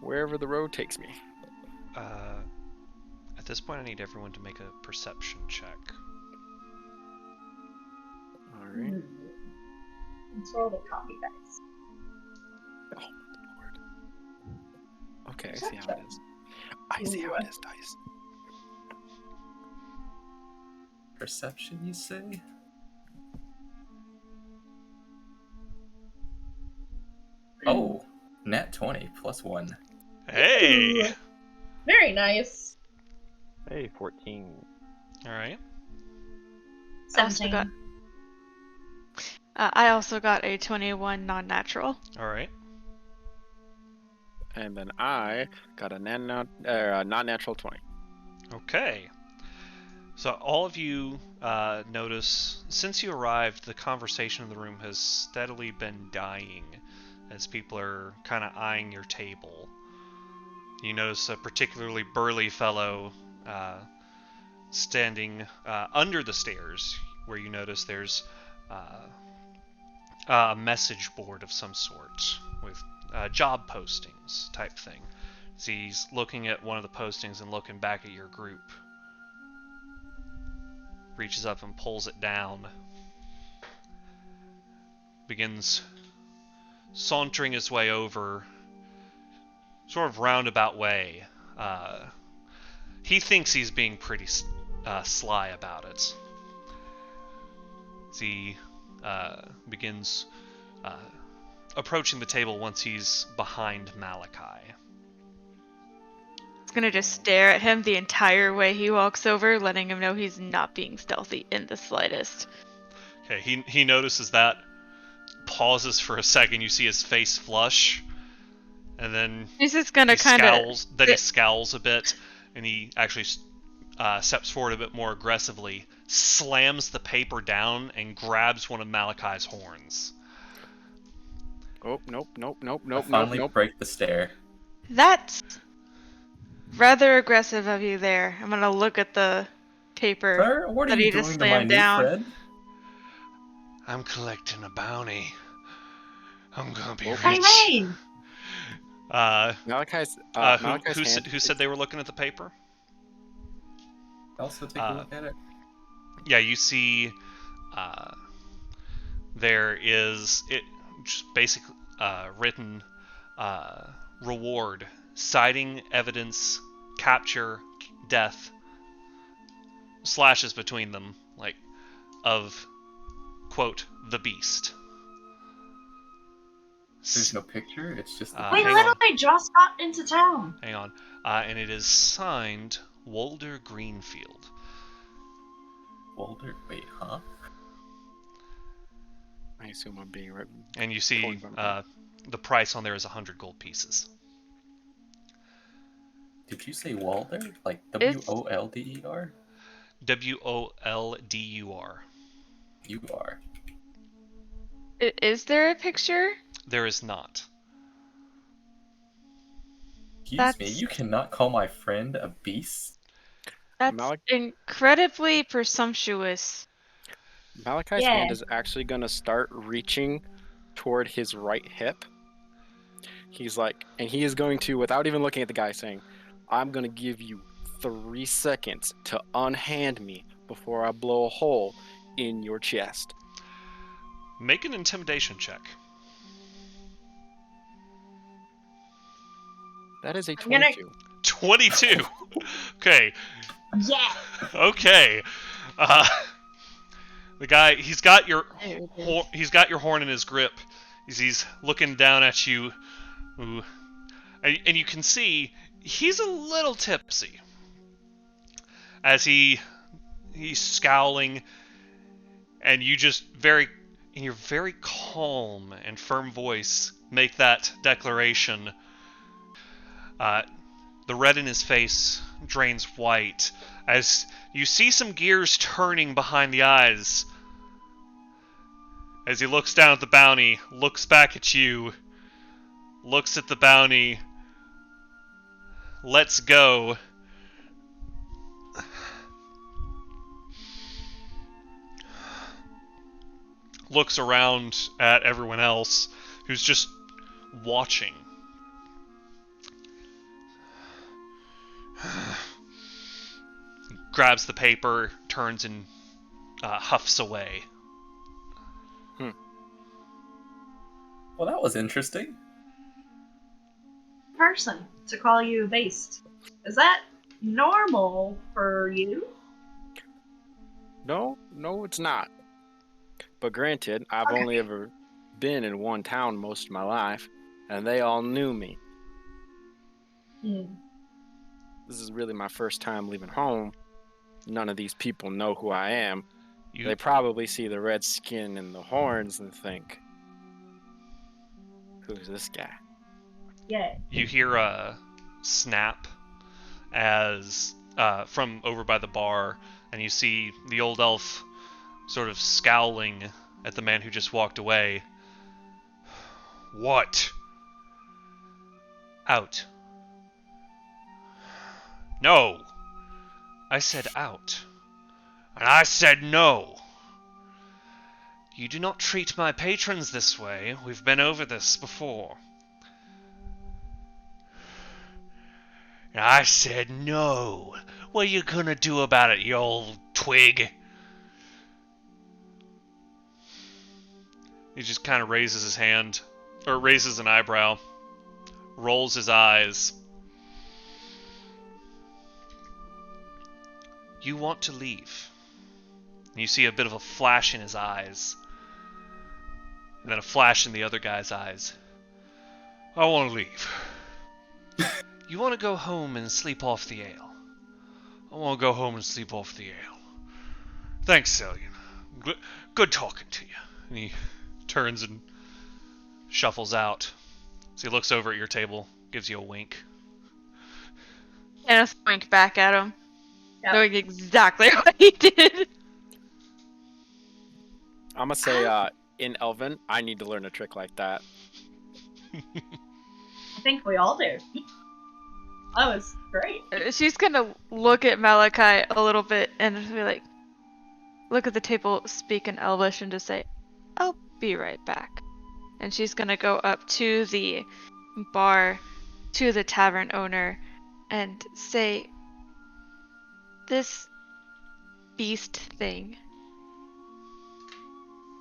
Wherever the road takes me.
At this point, I need everyone to make a perception check.
All right.
Let's roll the copy dice.
Oh Lord. Okay, I see how it is. I see how it is, dice.
Perception, you say? Oh, nat 20 plus 1.
Hey!
Very nice.
Hey, 14.
Alright.
I also got a 21 non-natural.
Alright.
And then I got a non-natural 20.
Okay. So all of you notice, since you arrived, the conversation in the room has steadily been dying as people are kind of eyeing your table. You notice a particularly burly fellow standing under the stairs, where you notice there's a message board of some sort with job postings type thing. So he's looking at one of the postings and looking back at your group. Reaches up and pulls it down. Begins sauntering his way over, sort of roundabout way. He thinks he's being pretty sly about it. As he begins approaching the table once he's behind Malachi.
He's gonna just stare at him the entire way he walks over, letting him know he's not being stealthy in the slightest.
Okay, he notices that, pauses for a second, you see his face flush, and then
He's just gonna kind of...
he scowls a bit, and he actually steps forward a bit more aggressively, slams the paper down, and grabs one of Malachi's horns.
Oh, nope.
I finally break the stare.
That's rather aggressive of you there. I'm gonna look at the paper.
Sir, what are
that
you
he
doing
just
to my
slammed
new
down.
friend?
I'm collecting a bounty. I'm gonna be
Hey,
rich.
Wayne!
Malachi's
Who said they were looking at the paper?
Also take a look at it.
Yeah, you see there is it just basically written reward, citing evidence, capture, death, slashes between them, like, of, quote, the beast.
There's no picture, it's just the
We
hang
literally just got into town.
Hang on. And it is signed Walder Greenfield.
Walder? Wait, huh?
I assume I'm being right.
And you see the price on there is 100 gold pieces.
Did you say Walder? Like
It's-
W-O-L-D-E-R?
Woldur.
You are.
Is there a picture?
There is not.
Excuse me, you cannot call my friend a beast?
That's incredibly presumptuous.
Malachi's hand is actually going to start reaching toward his right hip. He's like, and he is going to, without even looking at the guy, saying, I'm gonna give you 3 seconds to unhand me before I blow a hole in your chest.
Make an intimidation check.
That is a
I'm gonna-
22.
22. Okay.
Yeah.
Okay. The guy, he's got your
There
he's got your horn in his grip. He's looking down at you. Ooh. And you can see he's a little tipsy. As he's scowling, and you just in your very calm and firm voice make that declaration. The red in his face drains white as you see some gears turning behind the eyes. As he looks down at the bounty, looks back at you, looks at the bounty, lets go. Looks around at everyone else who's just watching. Grabs the paper, turns and huffs away.
Well, that was interesting.
Person to call you based. Is that normal for you?
No, it's not. But granted, I've
Okay.
only ever been in one town most of my life, and they all knew me. This is really my first time leaving home. None of these people know who I am. They probably see the red skin and the horns and think, who's this guy?
Yeah.
You hear a snap as from over by the bar, and you see the old elf sort of scowling at the man who just walked away. What? Out. No. I said out. And I said no. You do not treat my patrons this way. We've been over this before. And I said no. What you gonna do about it, you old twig? He just kind of raises his hand, or raises an eyebrow, rolls his eyes. You want to leave. And you see a bit of a flash in his eyes. And then a flash in the other guy's eyes. I want to leave. You want to go home and sleep off the ale. I want to go home and sleep off the ale. Thanks, Celian. Good talking to you. And he turns and shuffles out. So he looks over at your table, gives you a wink.
Kenneth winked back at him,
Yep.
knowing exactly what he did.
I'm gonna say, in Elven, I need to learn a trick like that.
I think we all do. That was great.
She's gonna look at Malachi a little bit and be like, look at the table, speak in Elvish, and just say, I'll be right back. And she's gonna go up to the bar, to the tavern owner, and say, this beast thing,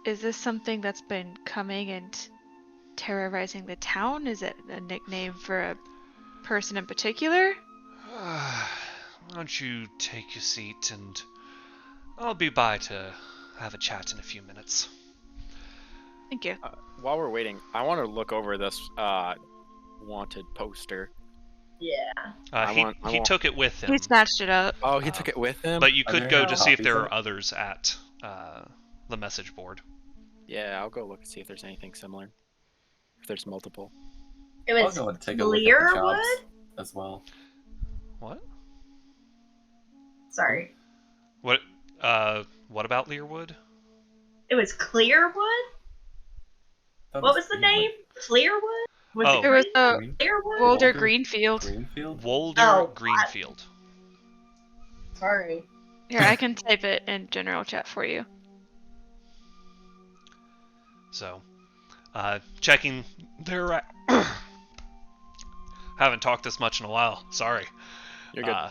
is this something that's been coming and terrorizing the town? Is it a nickname for a person in particular?
Why don't you take your seat and I'll be by to have a chat in a few minutes.
Thank you.
While we're waiting, I want to look over this wanted poster.
Yeah.
He took it with him,
He snatched it up.
Oh, he took it with him?
but you
Are
could
there
go
any
to see if
copies
there
of
are
it?
others at the message board.
Yeah, I'll go look and see if there's anything similar. If there's multiple.
It
I'll
was
go and take a look at the jobs
Clearwood?
as well.
What?
Sorry.
What about Learwood?
It was Clearwood?
That
What was the name? Clearwood? Was
Oh.
it
There was a
Green-
Clearwood?
Boulder
Boulder
Greenfield.
Greenfield?
Wolder
Oh,
Greenfield.
Sorry.
Here, I can type it in general chat for you.
So, checking their Haven't talked this much in a while. Sorry.
You're good.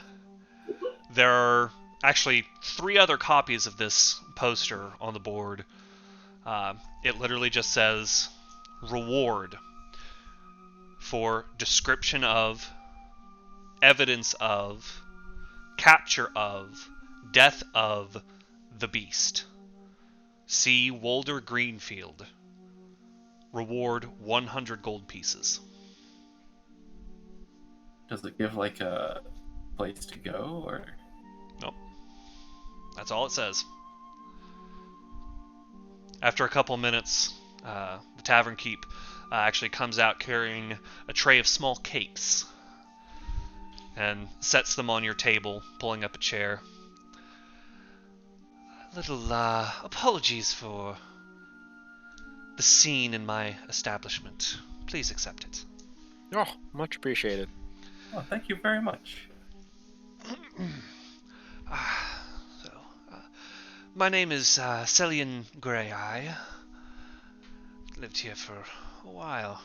There are actually 3 other copies of this poster on the board. It literally just says, reward for description of, evidence of, capture of, death of the beast. See Walder Greenfield. Reward 100 gold pieces.
Does it give like a place to go, or?
Nope. That's all it says. After a couple minutes, the tavern keep actually comes out carrying a tray of small cakes and sets them on your table, pulling up a chair. Little apologies for the scene in my establishment. Please accept it.
Oh, much appreciated.
Oh, thank you very much.
My name is Celian Greyeye. Lived here for a while.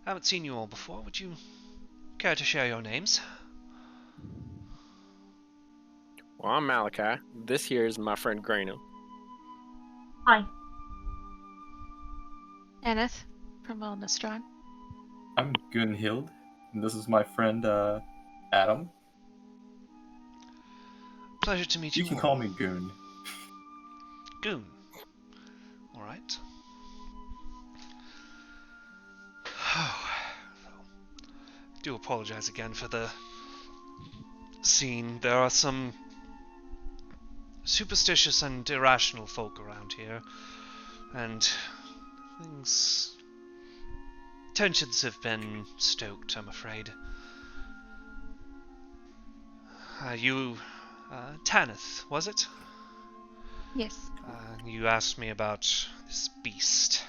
Haven't seen you all before. Would you care to share your names?
Well, I'm Malachi. This here is my friend Grano.
Hi.
Anneth from Elnistron.
I'm Gunhild, and this is my friend Adam.
Pleasure to meet you.
You can
all.
call me Goon.
Goon. Alright. I do apologize again for the scene. There are some superstitious and irrational folk around here, and tensions have been stoked, I'm afraid. Tanith, was it?
Yes.
You asked me about this beast.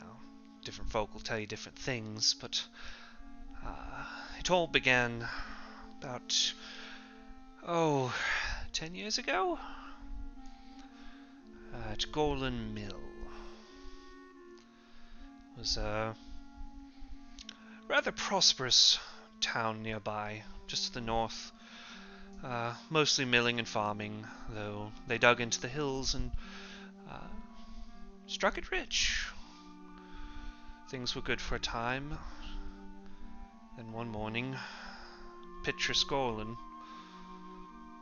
Now, different folk will tell you different things, but it all began about, 10 years ago? At Gorlin Mill. It was a rather prosperous town nearby, just to the north. Mostly milling and farming, though they dug into the hills and struck it rich. Things were good for a time. Then one morning, Petrus Gorlin,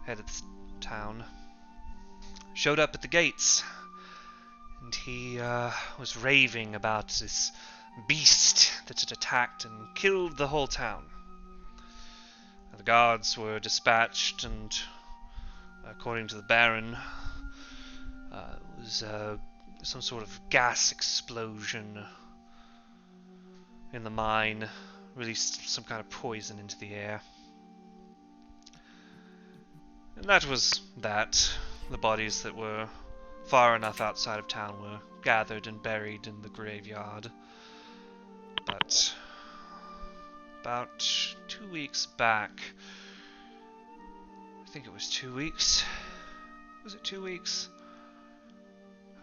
head of the town, showed up at the gates, and he was raving about this beast that had attacked and killed the whole town. The guards were dispatched, and according to the Baron, it was some sort of gas explosion in the mine, released some kind of poison into the air. And that was that. The bodies that were far enough outside of town were gathered and buried in the graveyard. But about 2 weeks back, I think it was 2 weeks. Was it 2 weeks?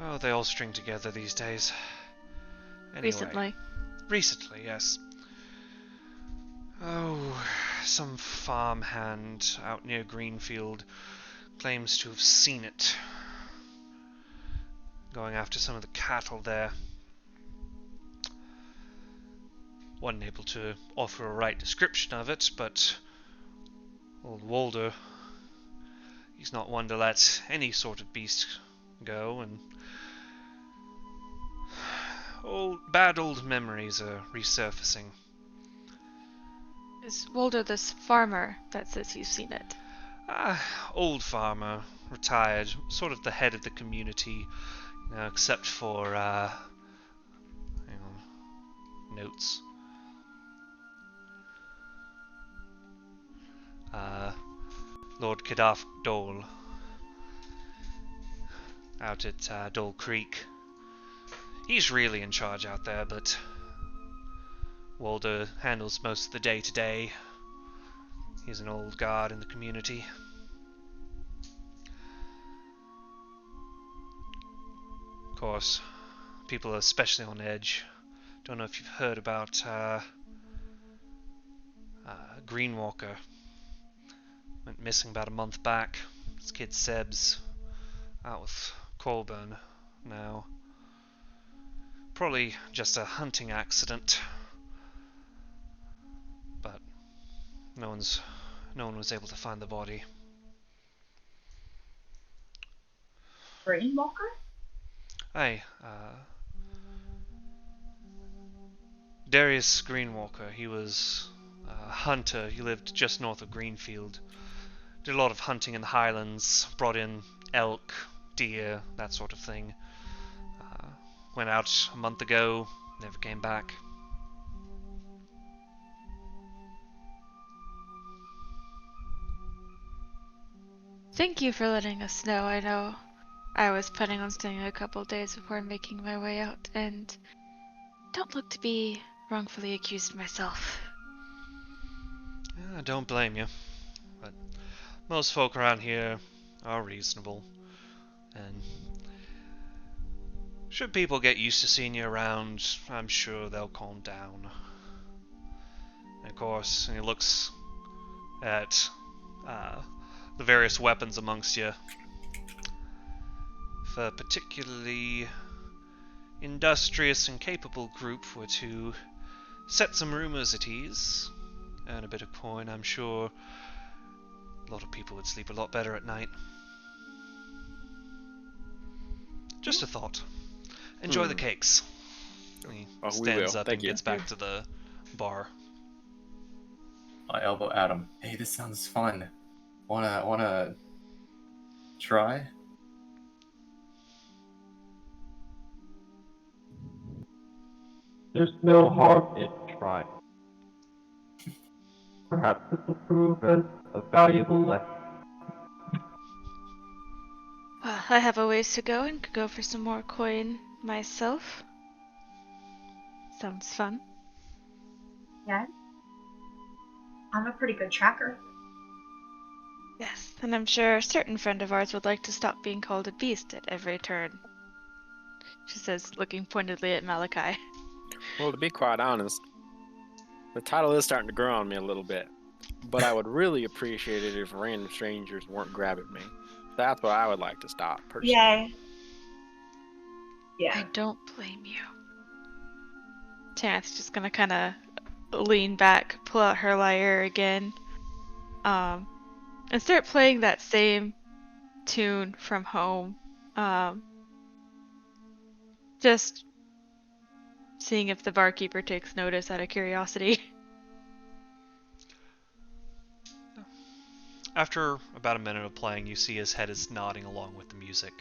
Oh, they all string together these days. Anyway, Recently, yes. Oh, some farmhand out near Greenfield claims to have seen it. Going after some of the cattle there. Wasn't able to offer a right description of it, but old Walder, he's not one to let any sort of beast go, and bad old memories are resurfacing.
Is Walder this farmer that says you've seen it?
Old farmer, retired, sort of the head of the community, except for, hang on, notes. Lord Kadaf Dole, out at Dole Creek. He's really in charge out there, but Walder handles most of the day-to-day. He's an old guard in the community. Of course, people are especially on edge. Don't know if you've heard about Greenwalker. Went missing about a month back. His kid Seb's out with Colburn now. Probably just a hunting accident. But no one was able to find the body.
Brainwalker?
Hey, Darius Greenwalker. He was a hunter. He lived just north of Greenfield. Did a lot of hunting in the Highlands. Brought in elk, deer, that sort of thing. Went out a month ago. Never came back.
Thank you for letting us know. I know I was planning on staying a couple days before making my way out, and don't look to be wrongfully accused myself.
I don't blame you. But most folk around here are reasonable. And should people get used to seeing you around, I'm sure they'll calm down. And of course, he looks at the various weapons amongst you. If a particularly industrious and capable group were to set some rumors at ease, earn a bit of coin, I'm sure a lot of people would sleep a lot better at night. Just a thought. Enjoy the cakes. And he stands up and gets back to the bar.
I elbow Adam. Hey, this sounds fun. Wanna try?
There's no harm in trying. Perhaps this will prove as a valuable lesson.
Well, I have a ways to go and could go for some more coin myself. Sounds fun.
Yeah. I'm a pretty good tracker.
Yes, and I'm sure a certain friend of ours would like to stop being called a beast at every turn. She says, looking pointedly at Malachi.
Well, to be quite honest, the title is starting to grow on me a little bit. But I would really appreciate it if random strangers weren't grabbing me. That's what I would like to stop, personally.
Yeah. Yeah.
I don't blame you. Tanith's just gonna kind of lean back, pull out her lyre again, and start playing that same tune from home. Just seeing if the barkeeper takes notice out of curiosity.
After about a minute of playing, you see his head is nodding along with the music.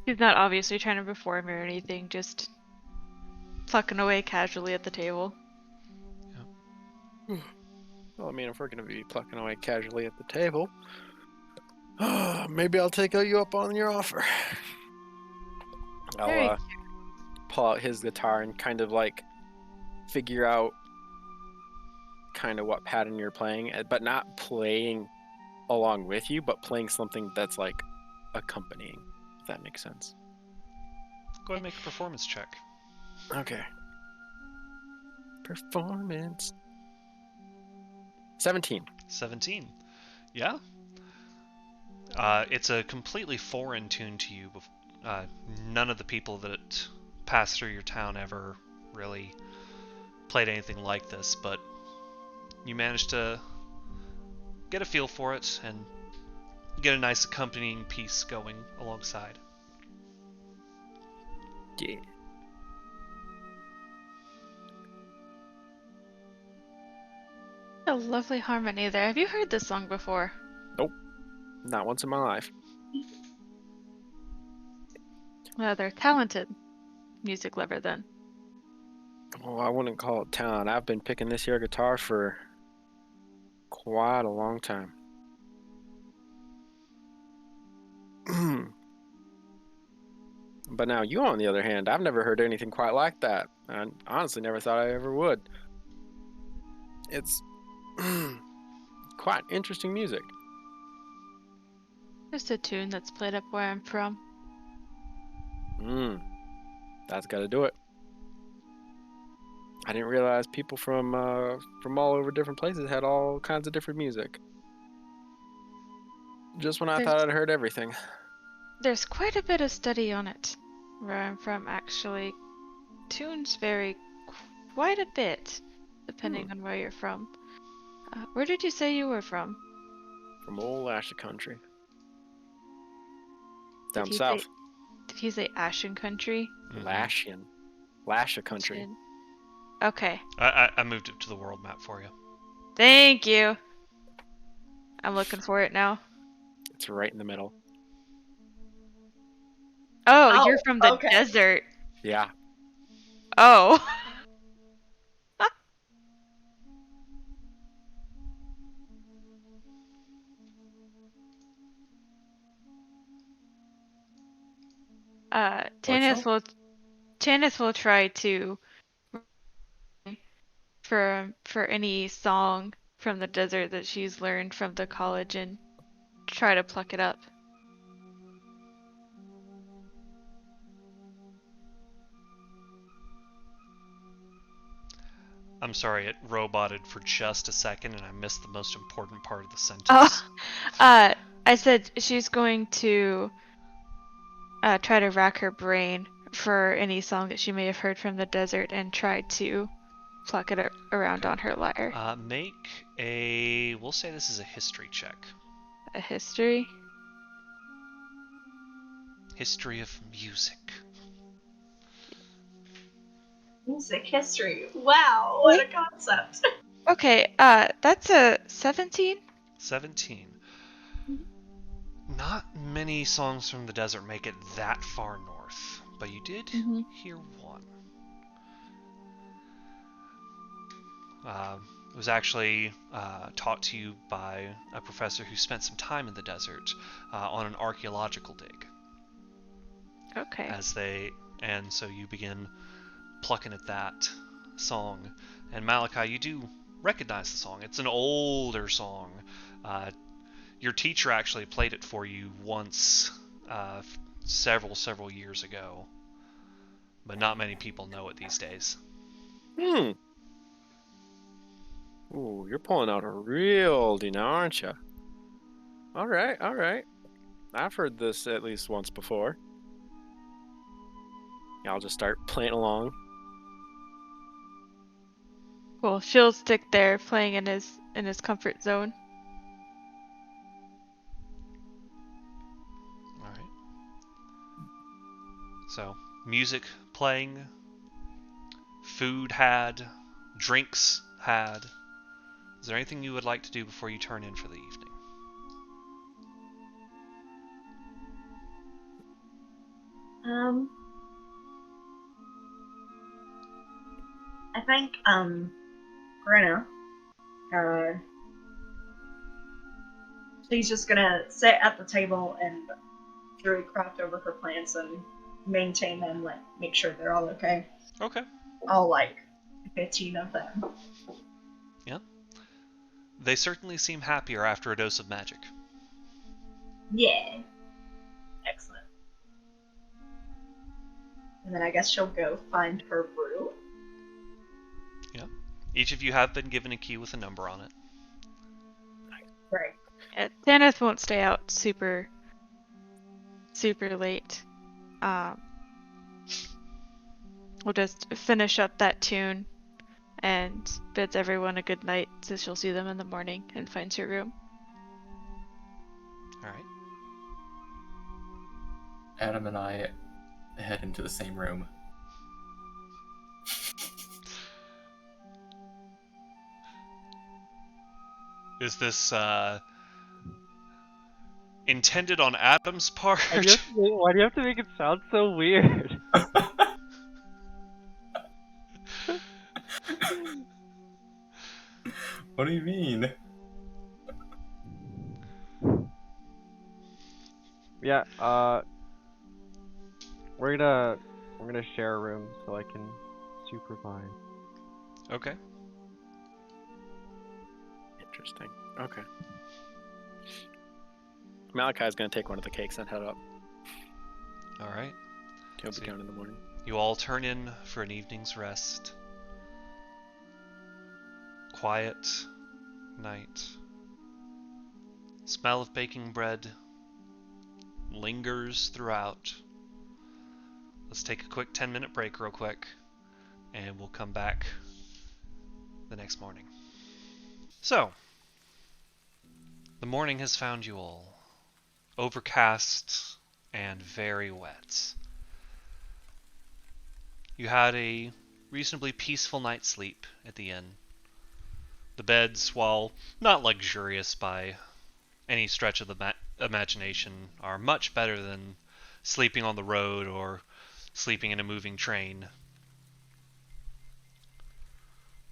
He's not obviously trying to perform or anything, just plucking away casually at the table.
Well, I mean, if we're going to be plucking away casually at the table, maybe I'll take you up on your offer. I'll pull out his guitar and kind of like figure out kind of what pattern you're playing, but not playing along with you, but playing something that's like accompanying, if that makes sense.
Go ahead and make a performance check.
Okay. Performance. 17.
17. Yeah. It's a completely foreign tune to you. None of the people that pass through your town ever really played anything like this, but you managed to get a feel for it and get a nice accompanying piece going alongside.
Yeah.
A lovely harmony there. Have you heard this song before?
Nope. Not once in my life.
Well, they're talented music lover then.
Oh, I wouldn't call it talent. I've been picking this here guitar for quite a long time. But now you, on the other hand, I've never heard anything quite like that. I honestly never thought I ever would. It's quite interesting music.
Just a tune that's played up where I'm from.
That's got to do it. I didn't realize people from all over different places had all kinds of different music. Just when I thought I'd heard everything.
There's quite a bit of study on it. Where I'm from, actually. Tunes vary quite a bit, depending on where you're from. Where did you say you were from?
From old Asha country. Down
Did he
south.
Did he say Ashen Country?
Lashian. Lasha country.
Ashen. Okay.
I moved it to the world map for you.
Thank you. I'm looking for it now.
It's right in the middle.
Oh, you're from the
okay.
desert.
Yeah.
Oh. Tanith will try to for any song from the desert that she's learned from the college and try to pluck it up.
I'm sorry, it roboted for just a second and I missed the most important part of the sentence.
Oh, I said she's going to try to rack her brain for any song that she may have heard from the desert and try to pluck it around on her lyre.
Make we'll say this is a history check.
A history?
History of music.
Music history. Wow, what a concept.
Okay, that's a 17?
17. Not many songs from the desert make it that far north, but you did hear one. It was actually taught to you by a professor who spent some time in the desert on an archaeological dig.
Okay.
And so you begin plucking at that song. And Malachi, you do recognize the song. It's an older song. Your teacher actually played it for you once several years ago. But not many people know it these days.
Ooh, you're pulling out a real oldie now, aren't you? All right. I've heard this at least once before. Yeah, I'll just start playing along.
Cool. She'll stick there playing in his comfort zone.
Alright. So, music playing, food had, drinks had. Is there anything you would like to do before you turn in for the evening?
I think, Brenna, she's just gonna sit at the table and druidcraft over her plants and maintain them, like, make sure they're all okay.
Okay.
All, like, 15 of them.
Yeah. They certainly seem happier after a dose of magic.
Yeah. Excellent. And then I guess she'll go find her brew.
Yeah. Each of you have been given a key with a number on it.
Right.
Tanith won't stay out super late. We'll just finish up that tune and bids everyone a good night, so she'll see them in the morning and finds her room.
Alright.
Adam and I head into the same room.
Is this intended on Adam's part?
Why do you have to make it sound so weird?
What do you mean?
Yeah, we're gonna share a room so I can supervise.
Okay.
Interesting. Okay. Malachi's gonna take one of the cakes and head up.
Alright.
He'll be down in the morning.
You all turn in for an evening's rest. Quiet night. Smell of baking bread lingers throughout. Let's take a quick 10-minute break real quick, and we'll come back the next morning. So, the morning has found you all overcast and very wet. You had a reasonably peaceful night's sleep at the inn. The beds, while not luxurious by any stretch of the imagination, are much better than sleeping on the road or sleeping in a moving train.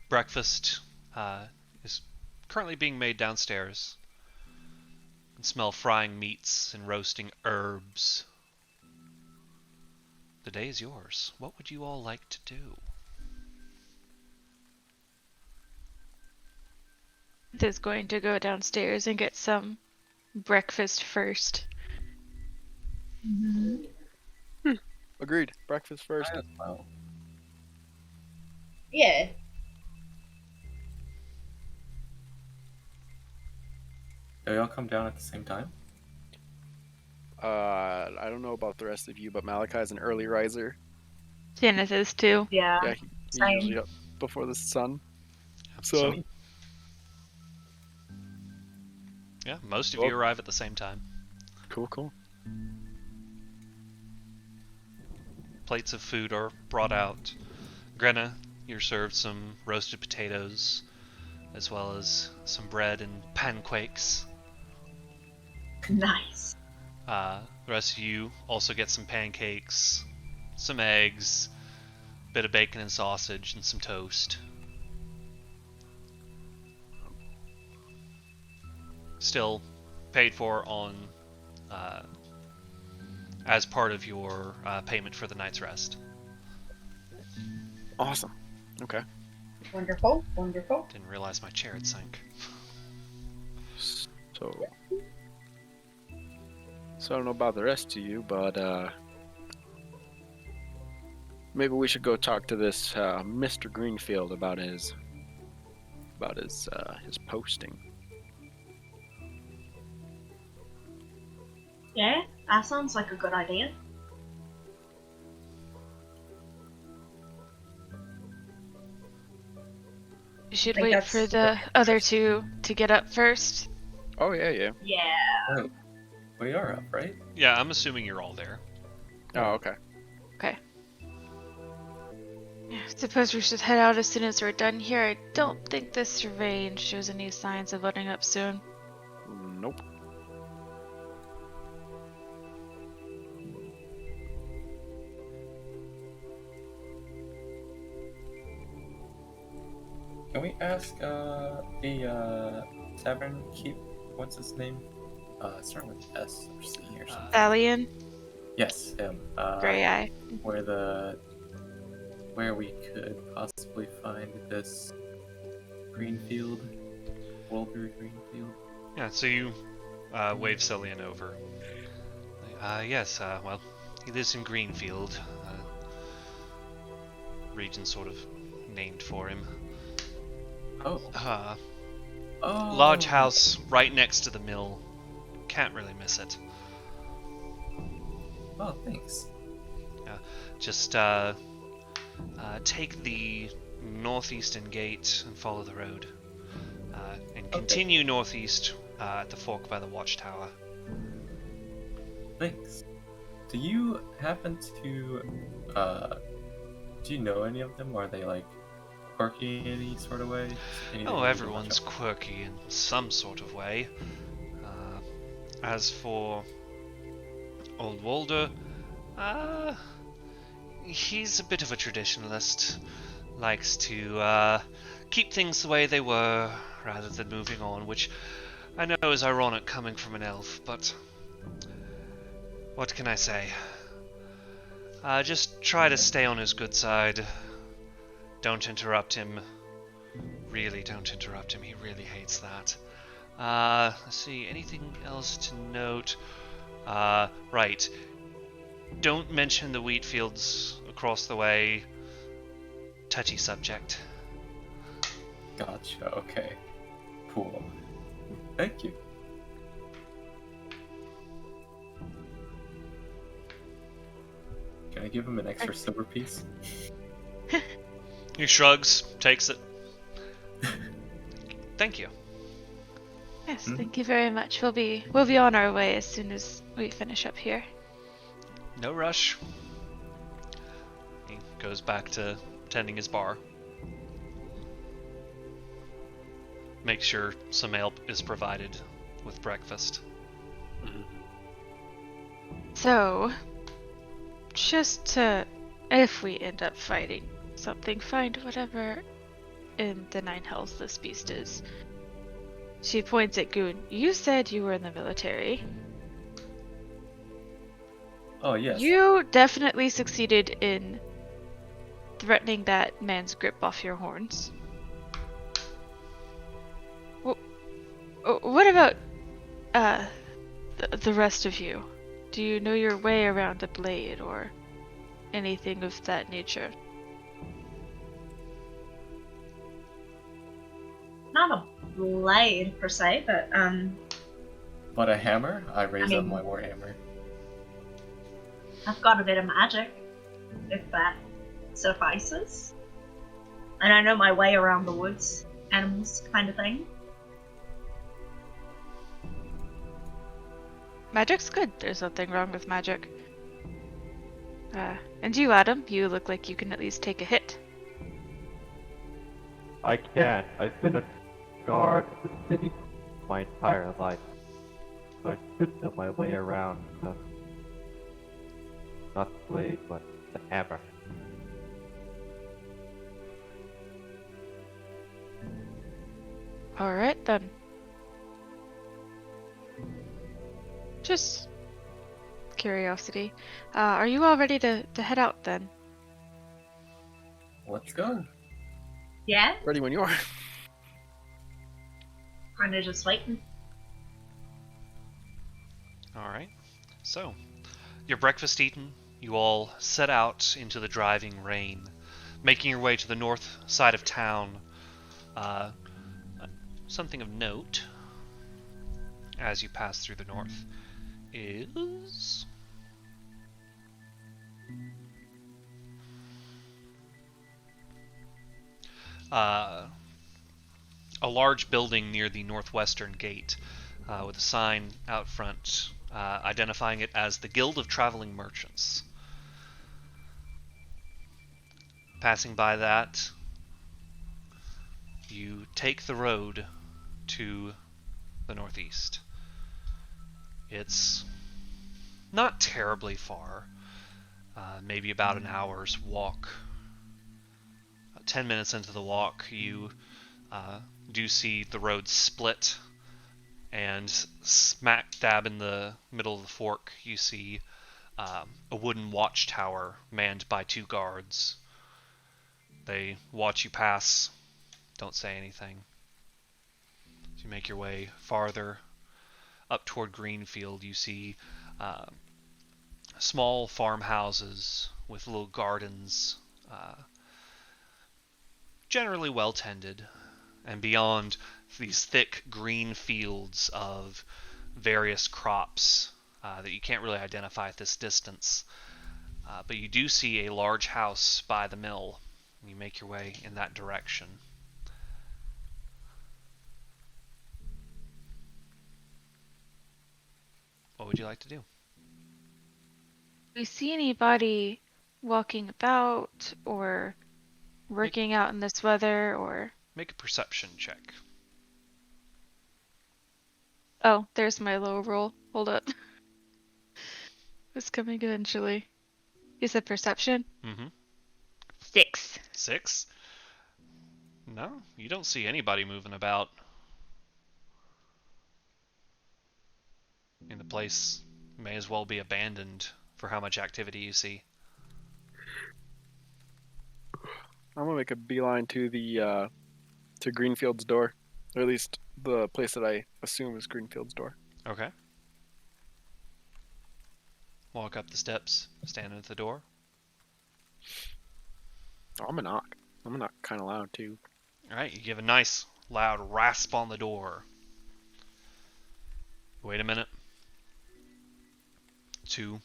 Breakfast is currently being made downstairs. You can smell frying meats and roasting herbs. The day is yours. What would you all like to do?
Is going to go downstairs and get some breakfast first.
Agreed. Breakfast first.
I as well.
Yeah.
Do y'all come down at the same time?
I don't know about the rest of you, but Malachi's an early riser.
Janice is too.
Yeah.
Yeah, he's
Same.
usually up before the sun.
So,
So,
yeah, most of
Well-
you arrive at the same time.
cool.
Plates of food are brought out. Grenna, you're served some roasted potatoes, as well as some bread and pancakes.
Nice.
The rest of you also get some pancakes, some eggs, a bit of bacon and sausage, and some toast. Still paid for on as part of your payment for the night's rest.
Awesome. Okay.
Wonderful. Wonderful.
Didn't realize my chair had sank.
So I don't know about the rest of you, but maybe we should go talk to this Mr. Greenfield about his posting.
Yeah, that sounds like a good idea.
You should
Think
wait
that's-
for the other two to get up first.
Oh yeah.
Yeah.
We are up, right?
Yeah, I'm assuming you're all there.
Oh okay.
I suppose we should head out as soon as we're done here. I don't think this terrain shows any signs of letting up soon.
Nope.
Can we ask the tavern keep? What's his name? Starting with S or C or something.
Stallion,
Yes, him.
Gray Eye.
Where we could possibly find this Greenfield, Wolver Greenfield.
Yeah, so you wave Cillian over. Yes, well, he lives in Greenfield. Region sort of named for him.
Oh, oh,
Large house right next to the mill. Can't really miss it.
Oh, thanks.
Just take the northeastern gate and follow the road. And continue northeast at the fork by the watchtower.
Thanks. Do you happen to do you know any of them? Are they like quirky in any sort of way? Anything
Oh,
you can
everyone's
watch out
quirky in some sort of way. As for Old Walder, he's a bit of a traditionalist. Likes to keep things the way they were rather than moving on, which I know is ironic coming from an elf, but what can I say? Just try to stay on his good side. Don't interrupt him. Really don't interrupt him. He really hates that. Let's see, anything else to note? Right. Don't mention the wheat fields across the way. Touchy subject.
Gotcha, okay. Cool. Thank you. Can I give him an extra silver piece?
He shrugs, takes it. Thank you.
Yes, thank you very much. We'll be on our way as soon as we finish up here.
No rush. He goes back to tending his bar. Make sure some ale is provided with breakfast.
So, just to, if we end up fighting something, find whatever in the Nine Hells this beast is. She points at Goon. You said you were in the military.
Oh, yes.
You definitely succeeded in threatening that man's grip off your horns. What about the rest of you? Do you know your way around a blade or anything of that nature?
Not a blade per se, but
But a hammer? I raise up
mean-
my war hammer.
I've got a bit of magic, if that suffices. And I know my way around the woods, animals kind of thing.
Magic's good. There's nothing wrong with magic. And you, Adam, you look like you can at least take a hit.
I can't. I've been a guard of the city my entire life. So I should know my way around the... not the blade, but the hammer.
Alright then. Just curiosity. Are you all ready to head out then?
Let's go.
Yeah?
Ready when you are.
Kind of just waiting.
Alright. So, your breakfast eaten, you all set out into the driving rain, making your way to the north side of town. Something of note, as you pass through the north, is... a large building near the northwestern gate, with a sign out front identifying it as the Guild of Traveling Merchants. Passing by that, you take the road to the northeast. It's not terribly far, maybe about an hour's walk. 10 minutes into the walk, you do see the road split, and smack dab in the middle of the fork, you see a wooden watchtower manned by 2 guards. They watch you pass, don't say anything. As you make your way farther up toward Greenfield, you see small farmhouses with little gardens, generally well tended, and beyond these thick green fields of various crops that you can't really identify at this distance. But you do see a large house by the mill. You make your way in that direction. What would you like to do?
Do we see anybody walking about or working out in this weather or...
Make a perception check.
Oh, there's my low roll. Hold up. It's coming eventually. You said perception?
Mm-hmm.
6.
6? No, you don't see anybody moving about. And the place may as well be abandoned for how much activity you see.
I'm gonna make a beeline to the to Greenfield's door, or at least the place that I assume is Greenfield's door.
Okay. Walk up the steps, stand at the door.
Oh, I'm gonna knock. I'm gonna knock kind of loud too.
All right, you give a nice loud rasp on the door. Wait a minute. 2.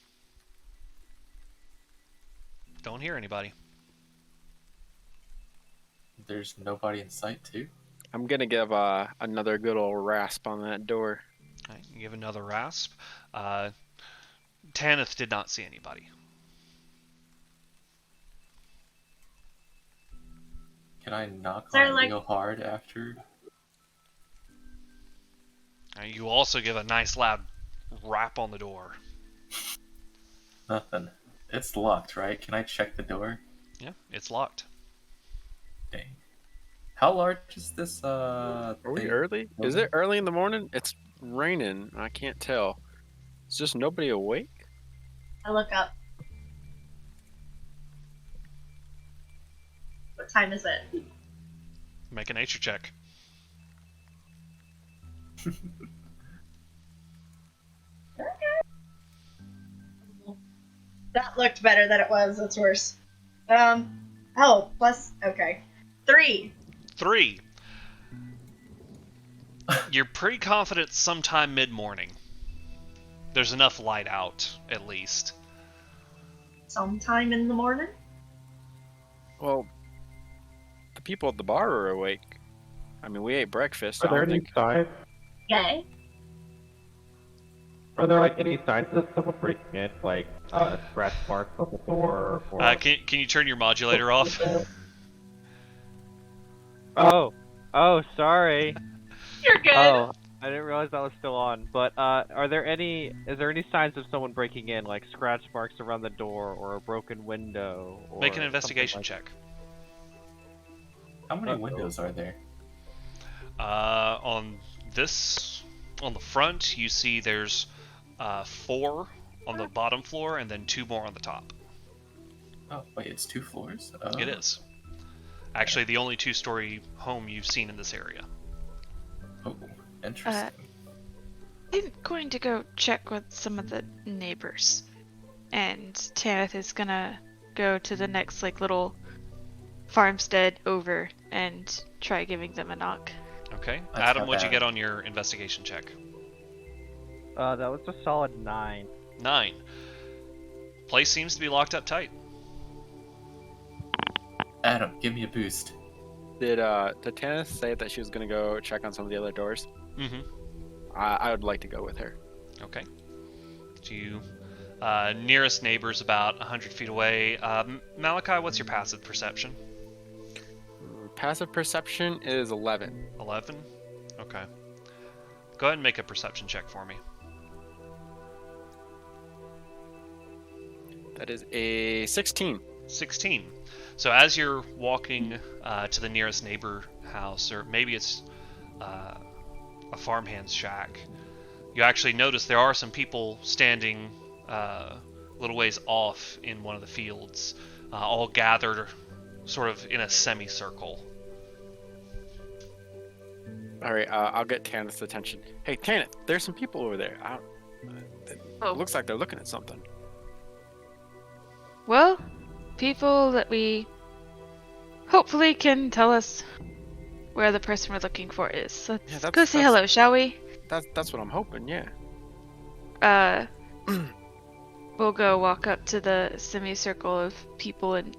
Don't hear anybody.
There's nobody in sight, too.
I'm gonna give another good old rasp on that door.
All right, you give another rasp. Tanith did not see anybody.
Can I knock
there,
on
like-
real hard after?
All right, you also give a nice loud rap on the door.
Nothing. It's locked, right? Can I check the door?
Yeah, it's locked.
Dang. How large is this,
Are we
thing?
early? Is it early in the morning? It's raining. I can't tell. Is just nobody awake?
I look up. What time is it?
Make a nature check.
That looked better than it was. That's worse. Plus, okay. 3.
3. You're pretty confident sometime mid-morning. There's enough light out, at least.
Sometime in the morning?
Well, the people at the bar are awake. I mean, we ate breakfast.
Are
I
there
don't
any
think...
signs?
Yay.
Are there like any signs of someone breaking in, like scratch marks on the door? Or...
Can you turn your modulator off?
Oh, sorry.
You're good.
Oh, I didn't realize that was still on. But is there any signs of someone breaking in, like scratch marks around the door or a broken window? Or
Make an investigation
something
check.
How many windows are there?
On the front, you see there's 4 on the bottom floor and then 2 more on the top.
Oh, wait, it's 2 floors?
It is. Actually, the only 2-story home you've seen in this area.
Oh, interesting.
I'm going to go check with some of the neighbors. And Tanith is gonna go to the next little farmstead over and try giving them a knock.
Okay.
That's
Adam,
not
what'd you
bad.
get on your investigation check?
That was a solid 9.
9. Place seems to be locked up tight.
Adam, give me a boost.
Did Tanith say that she was gonna go check on some of the other doors?
Mm-hmm.
I would like to go with her.
Okay. To you, nearest neighbor's about 100 feet away. Malachi, what's your passive perception?
Passive perception is 11.
11? Okay. Go ahead and make a perception check for me.
That is a 16.
16. So as you're walking to the nearest neighbor house, or maybe it's a farmhand's shack, you actually notice there are some people standing a little ways off in one of the fields, all gathered sort of in a semicircle.
All right, I'll get Tanith's attention. Hey, Tanith, there's some people over there. It looks like they're looking at something.
Well, people that we hopefully can tell us where the person we're looking for is. Let's
Yeah,
go say hello, shall we?
That's what I'm hoping. Yeah.
We'll go walk up to the semicircle of people and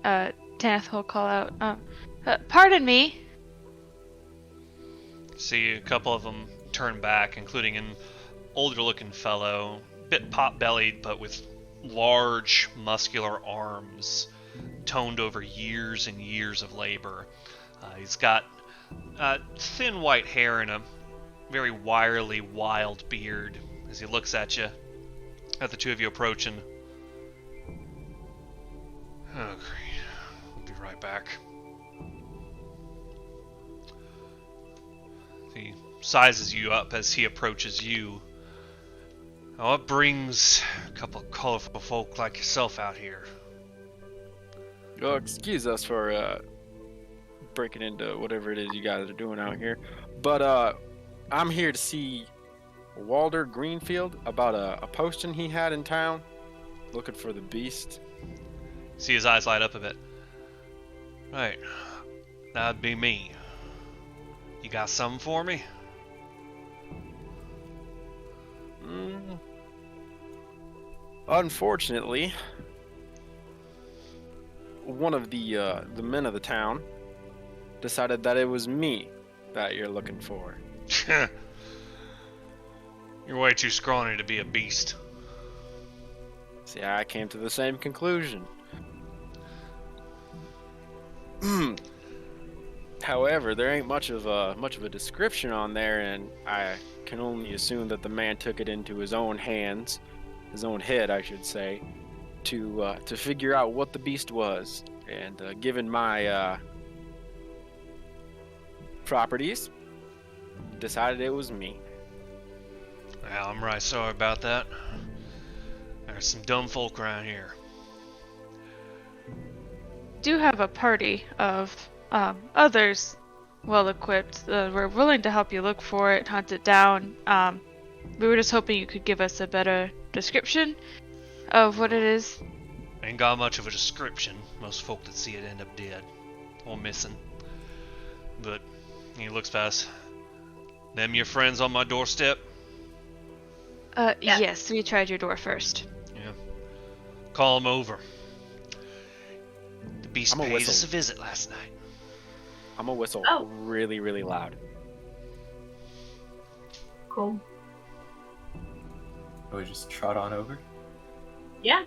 Tanith will call out, pardon me.
See a couple of them turn back, including an older-looking fellow, bit pot-bellied, but with large, muscular arms, toned over years and years of labor. He's got thin white hair and a very wirely, wild beard. As he looks at you, at the two of you approaching. Oh, great. We'll be right back. He sizes you up as he approaches you. What brings a couple of colorful folk like yourself out here?
Well, excuse us for breaking into whatever it is you guys are doing out here, but I'm here to see Walter Greenfield about a posting he had in town, looking for the beast.
See his eyes light up a bit. Right. That'd be me. You got something for me?
Unfortunately, one of the men of the town decided that it was me that you're looking for.
You're way too scrawny to be a beast.
See, I came to the same conclusion. However, there ain't much of a description on there, and I can only assume that the man took it into his own hands, his own head, I should say, to figure out what the beast was. And given my properties, decided it was me.
Well, I'm right sorry about that. There's some dumb folk around here.
Do have a party of others well equipped. We're willing to help you look for it, hunt it down. We were just hoping you could give us a better description of what it is.
Ain't got much of a description. Most folk that see it end up dead or missing. But he looks past. Them your friends on my doorstep?
Yeah.
Yes, we tried your door first.
Yeah. Call them over. The beast
I'm gonna
paid us
whistle.
a visit last night.
I'm gonna whistle
Oh.
really, really loud.
Cool.
We just trot on over.
Yeah.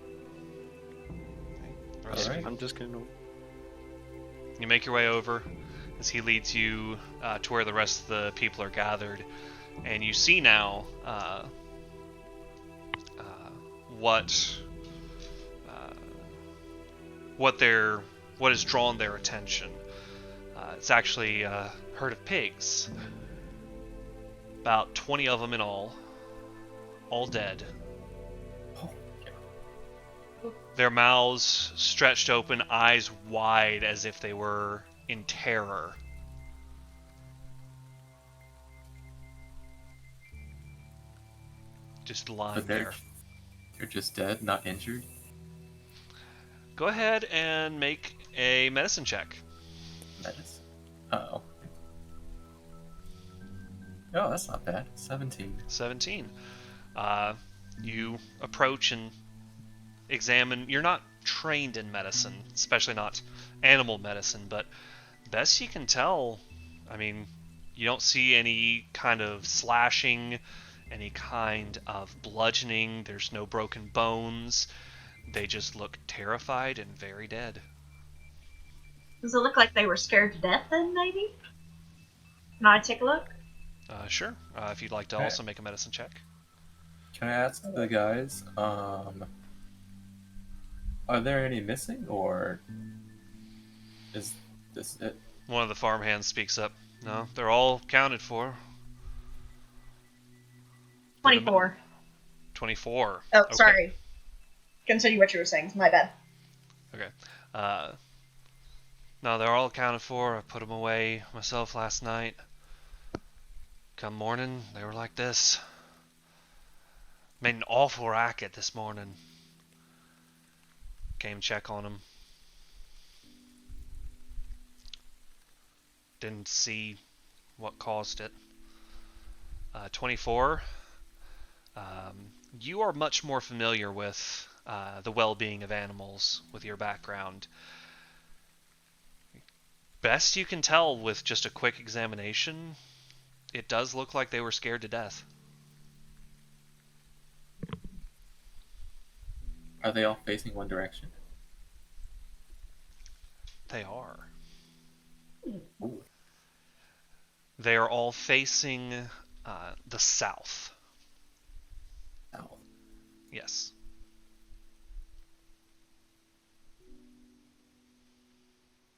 Alright.
I'm just gonna.
You make your way over as he leads you to where the rest of the people are gathered, and you see now what has drawn their attention. It's actually a herd of pigs, about 20 of them in all dead.
Oh, yeah.
Their mouths stretched open, eyes wide as if they were in terror. Just lying
But
there.
they're just dead, not injured.
Go ahead and make a medicine check.
Medicine. Uh-oh. Oh, that's not bad. 17.
17. You approach and examine. You're not trained in medicine, especially not animal medicine, but best you can tell, I mean, you don't see any kind of slashing, any kind of bludgeoning. There's no broken bones. They just look terrified and very dead.
Does it look like they were scared to death then, maybe? Can I take a look?
Sure. If you'd like to
Okay.
also make a medicine check.
Can I ask the guys, are there any missing, or is this it?
One of the farmhands speaks up. No, they're all accounted for.
24.
24.
Oh,
Okay.
sorry. Continue what you were saying. My bad.
Okay. No, they're all accounted for. I put them away myself last night. Come morning, they were like this. Made an awful racket this morning. Came check on them. Didn't see what caused it. 24. You are much more familiar with the well-being of animals with your background. Best you can tell with just a quick examination, it does look like they were scared to death.
Are they all facing one direction?
They are.
Ooh.
They are all facing the south.
Ow.
Yes.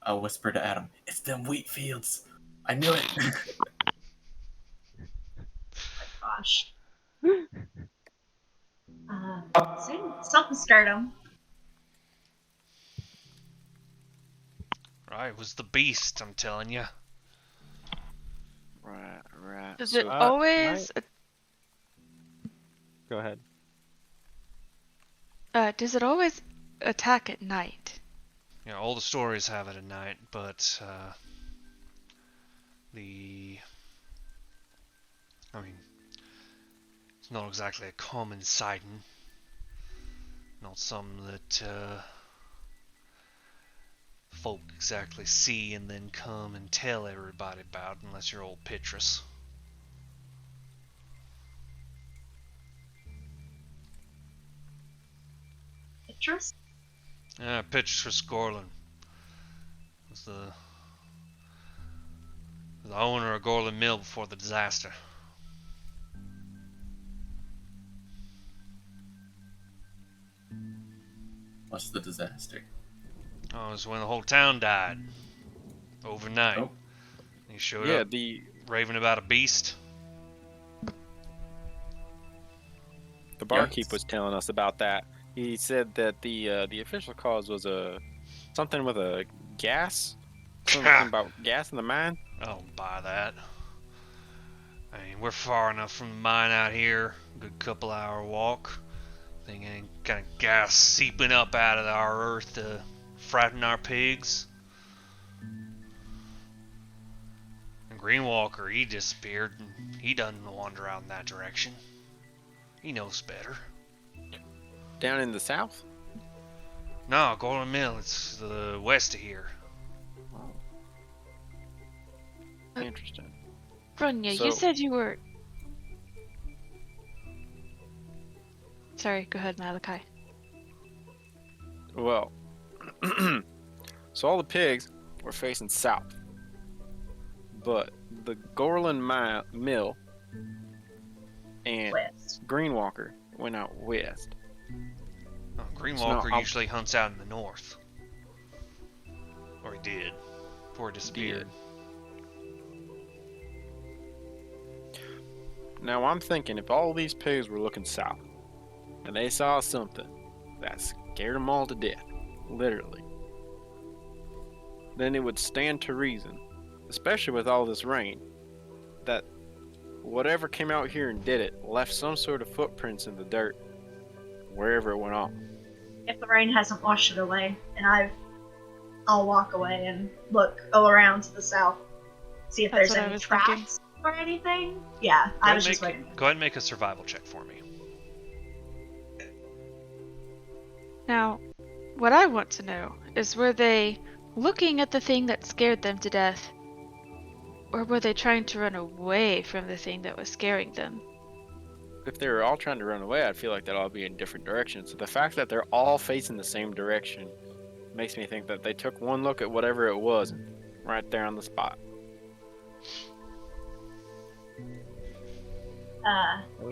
I'll whisper to Adam, "It's them wheat fields. I knew it."
Gosh. Something scared him.
Right, it was the beast, I'm telling you.
Right.
Does it
So,
always?
Go ahead.
Does it always attack at night?
all the stories have it at night, but it's not exactly a common sighting. Not something that folk exactly see and then come and tell everybody about, unless you're old Petrus.
Petrus?
Petrus Gorlin was the owner of Gorlin Mill before the disaster.
What's the disaster?
Oh, it was when the whole town died. Overnight.
Oh.
He showed
Yeah,
up raving about a beast.
the barkeep was telling us about that. He said that the official cause was something with a gas. Something about gas in the mine.
I don't buy that. I mean, we're far enough from the mine out here. Good couple hour walk. Thing ain't kind of gas seeping up out of our earth to frighten our pigs. And Greenwalker, he disappeared, and he doesn't wander out in that direction. He knows better.
Down in the south?
No, Gorlin Mill, it's the west of here.
Interesting.
Brunya,
So-
you said you were... Sorry, go ahead, Malachi.
Well, so all the pigs were facing south, but the Gorlin Mill and
West.
Greenwalker went out west.
Oh, Greenwalker
I'll-
usually hunts out in the north. Or he did, before he disappeared.
Now I'm thinking if all these pigs were looking south, and they saw something that scared them all to death, literally, then it would stand to reason, especially with all this rain, that whatever came out here and did it left some sort of footprints in the dirt wherever it went off.
If the rain hasn't washed it away, and I'll walk away and look all around to the south, see if
That's
there's
what I
any
was
tracks
thinking.
or anything. Yeah, I was just waiting.
Go ahead and make a survival check for me.
Now, what I want to know is, were they looking at the thing that scared them to death? Or were they trying to run away from the thing that was scaring them?
If they were all trying to run away, I'd feel like they'd all be in different directions. So the fact that they're all facing the same direction makes me think that they took one look at whatever it was right there on the spot.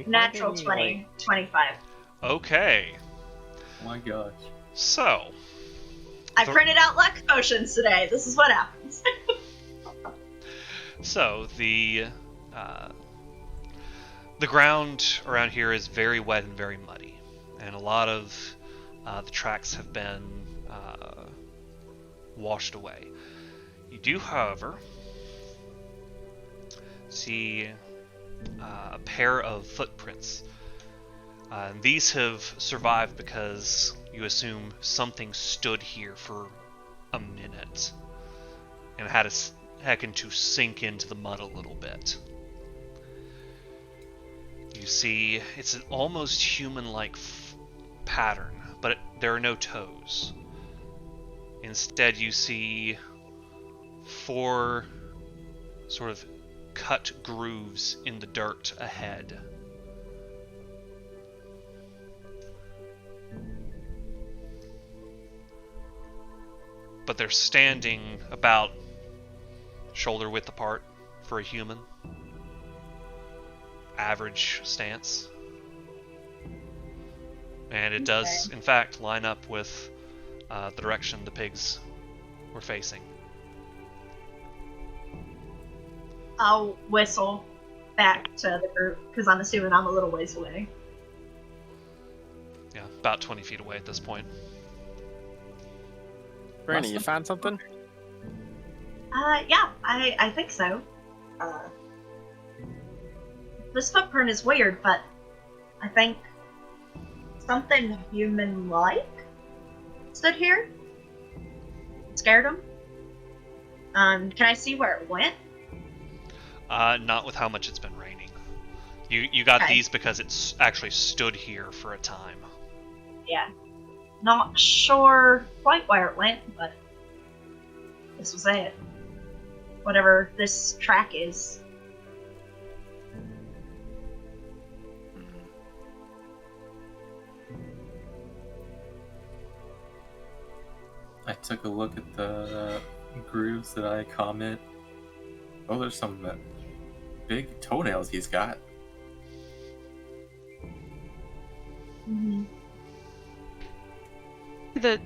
Natural 20, 25.
Okay,
Oh my gosh.
so
I printed out luck potions today. This is what happens.
So the ground around here is very wet and very muddy, and a lot of the tracks have been washed away. You do, however, see a pair of footprints. And these have survived because you assume something stood here for a minute and had a heckin' to sink into the mud a little bit. You see, it's an almost human-like pattern, but there are no toes. Instead, you see 4 sort of cut grooves in the dirt ahead. But they're standing about shoulder width apart for a human. Average stance. And it does, in fact, line up with the direction the pigs were facing.
I'll whistle back to the group, because I'm assuming I'm a little ways away.
Yeah, about 20 feet away at this point.
Brandy, you found something?
Yeah, I think so. This footprint is weird, but I think something human-like stood here. scared him. Can I see where it went?
Not with how much it's been raining. You got
Okay.
these because it's actually stood here for a time.
Yeah. Not sure quite where it went, but this was it. Whatever this track is.
I took a look at the grooves that I comment. Oh, there's some big toenails he's got.
Mm-hmm.
The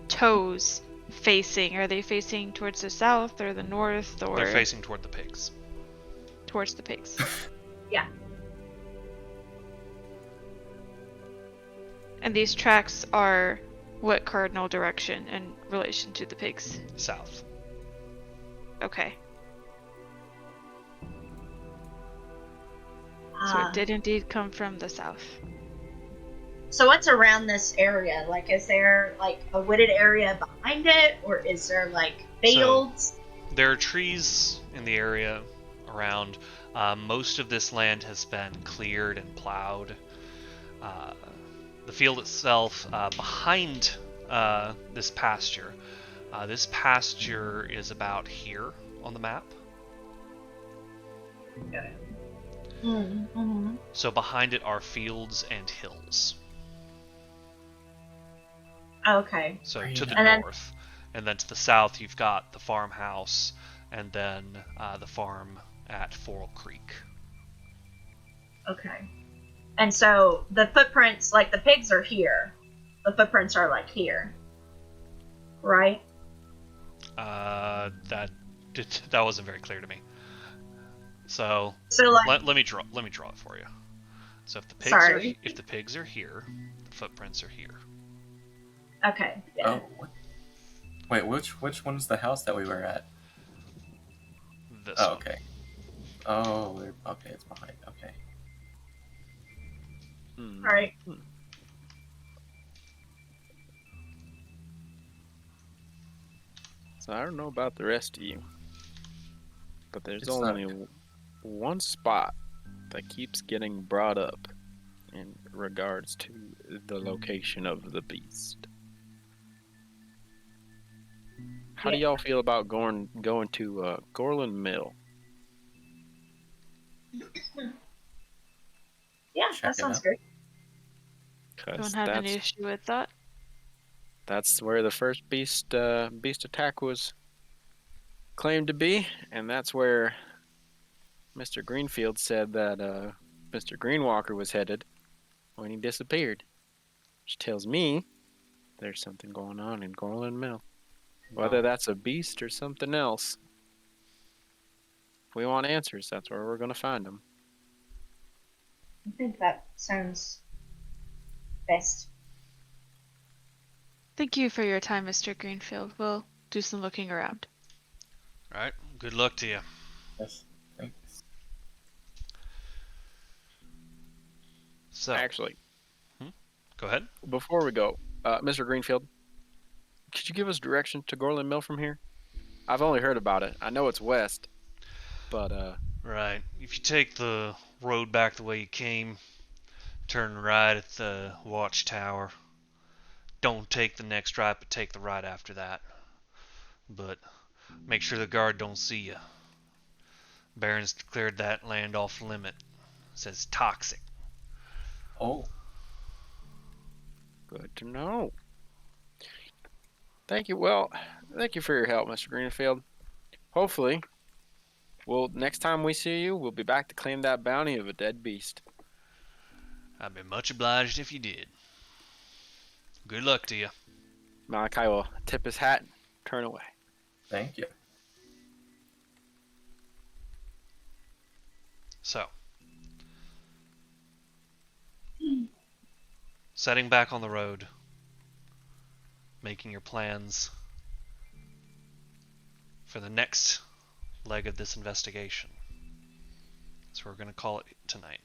toes facing? Are they facing towards the south or the north or
They're facing toward the pigs.
towards the pigs?
Yeah.
And these tracks are what cardinal direction in relation to the pigs?
South.
Okay. So it did indeed come from the south.
So what's around this area? Like, is there like a wooded area behind it, or is there like fields?
There are trees in the area around. Most of this land has been cleared and plowed. The field itself, behind this pasture is about here on the map.
Okay. Mm-hmm.
So behind it are fields and hills.
Okay.
So to the
And then-
north, and then to the south you've got the farmhouse, and then the farm at Foral Creek.
Okay. And so the footprints, like the pigs are here. The footprints are like here. Right?
That wasn't very clear to me. So
So like
let me draw it for you. So if the pigs are here, the footprints are here.
okay. Yeah.
Oh, what? Wait, which one's the house that we were at?
This
Oh,
one.
okay. Oh, okay, it's behind. Okay.
All right.
So I don't know about the rest of you, but there's
It's
only
not-
one spot that keeps getting brought up in regards to the location of the beast. How do
Yeah.
y'all feel about going to Gorlin Mill?
Yeah,
Check
that
it
sounds
out.
great.
Because
Don't have any issue with that.
that's where the first beast attack was claimed to be, and that's where Mr. Greenfield said that Mr. Greenwalker was headed when he disappeared. Which tells me there's something going on in Gorlin Mill. Whether that's a beast or something else. If we want answers, that's where we're going to find them.
I think that sounds best.
Thank you for your time, Mr. Greenfield. We'll do some looking around.
All right. Good luck to you.
Yes. Thanks.
So
Actually,
go ahead.
before we go, Mr. Greenfield, could you give us direction to Gorlin Mill from here? I've only heard about it. I know it's west, but
Right. If you take the road back the way you came, turn right at the watchtower. Don't take the next right, but take the right after that. But make sure the guard don't see you. Baron's declared that land off limit. Says toxic.
Oh,
good to know. Thank you. Well, thank you for your help, Mr. Greenfield. Hopefully, next time we see you, we'll be back to claim that bounty of a dead beast.
I'd be much obliged if you did. Good luck to you.
Malachi will tip his hat and turn away.
thank you.
So, setting back on the road, making your plans for the next leg of this investigation. So we're going to call it tonight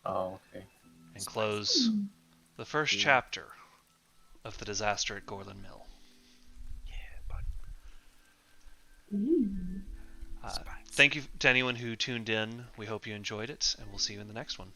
Oh, okay.
and close the first chapter of the disaster at Gorlin Mill. Thank you to anyone who tuned in. We hope you enjoyed it, and we'll see you in the next one.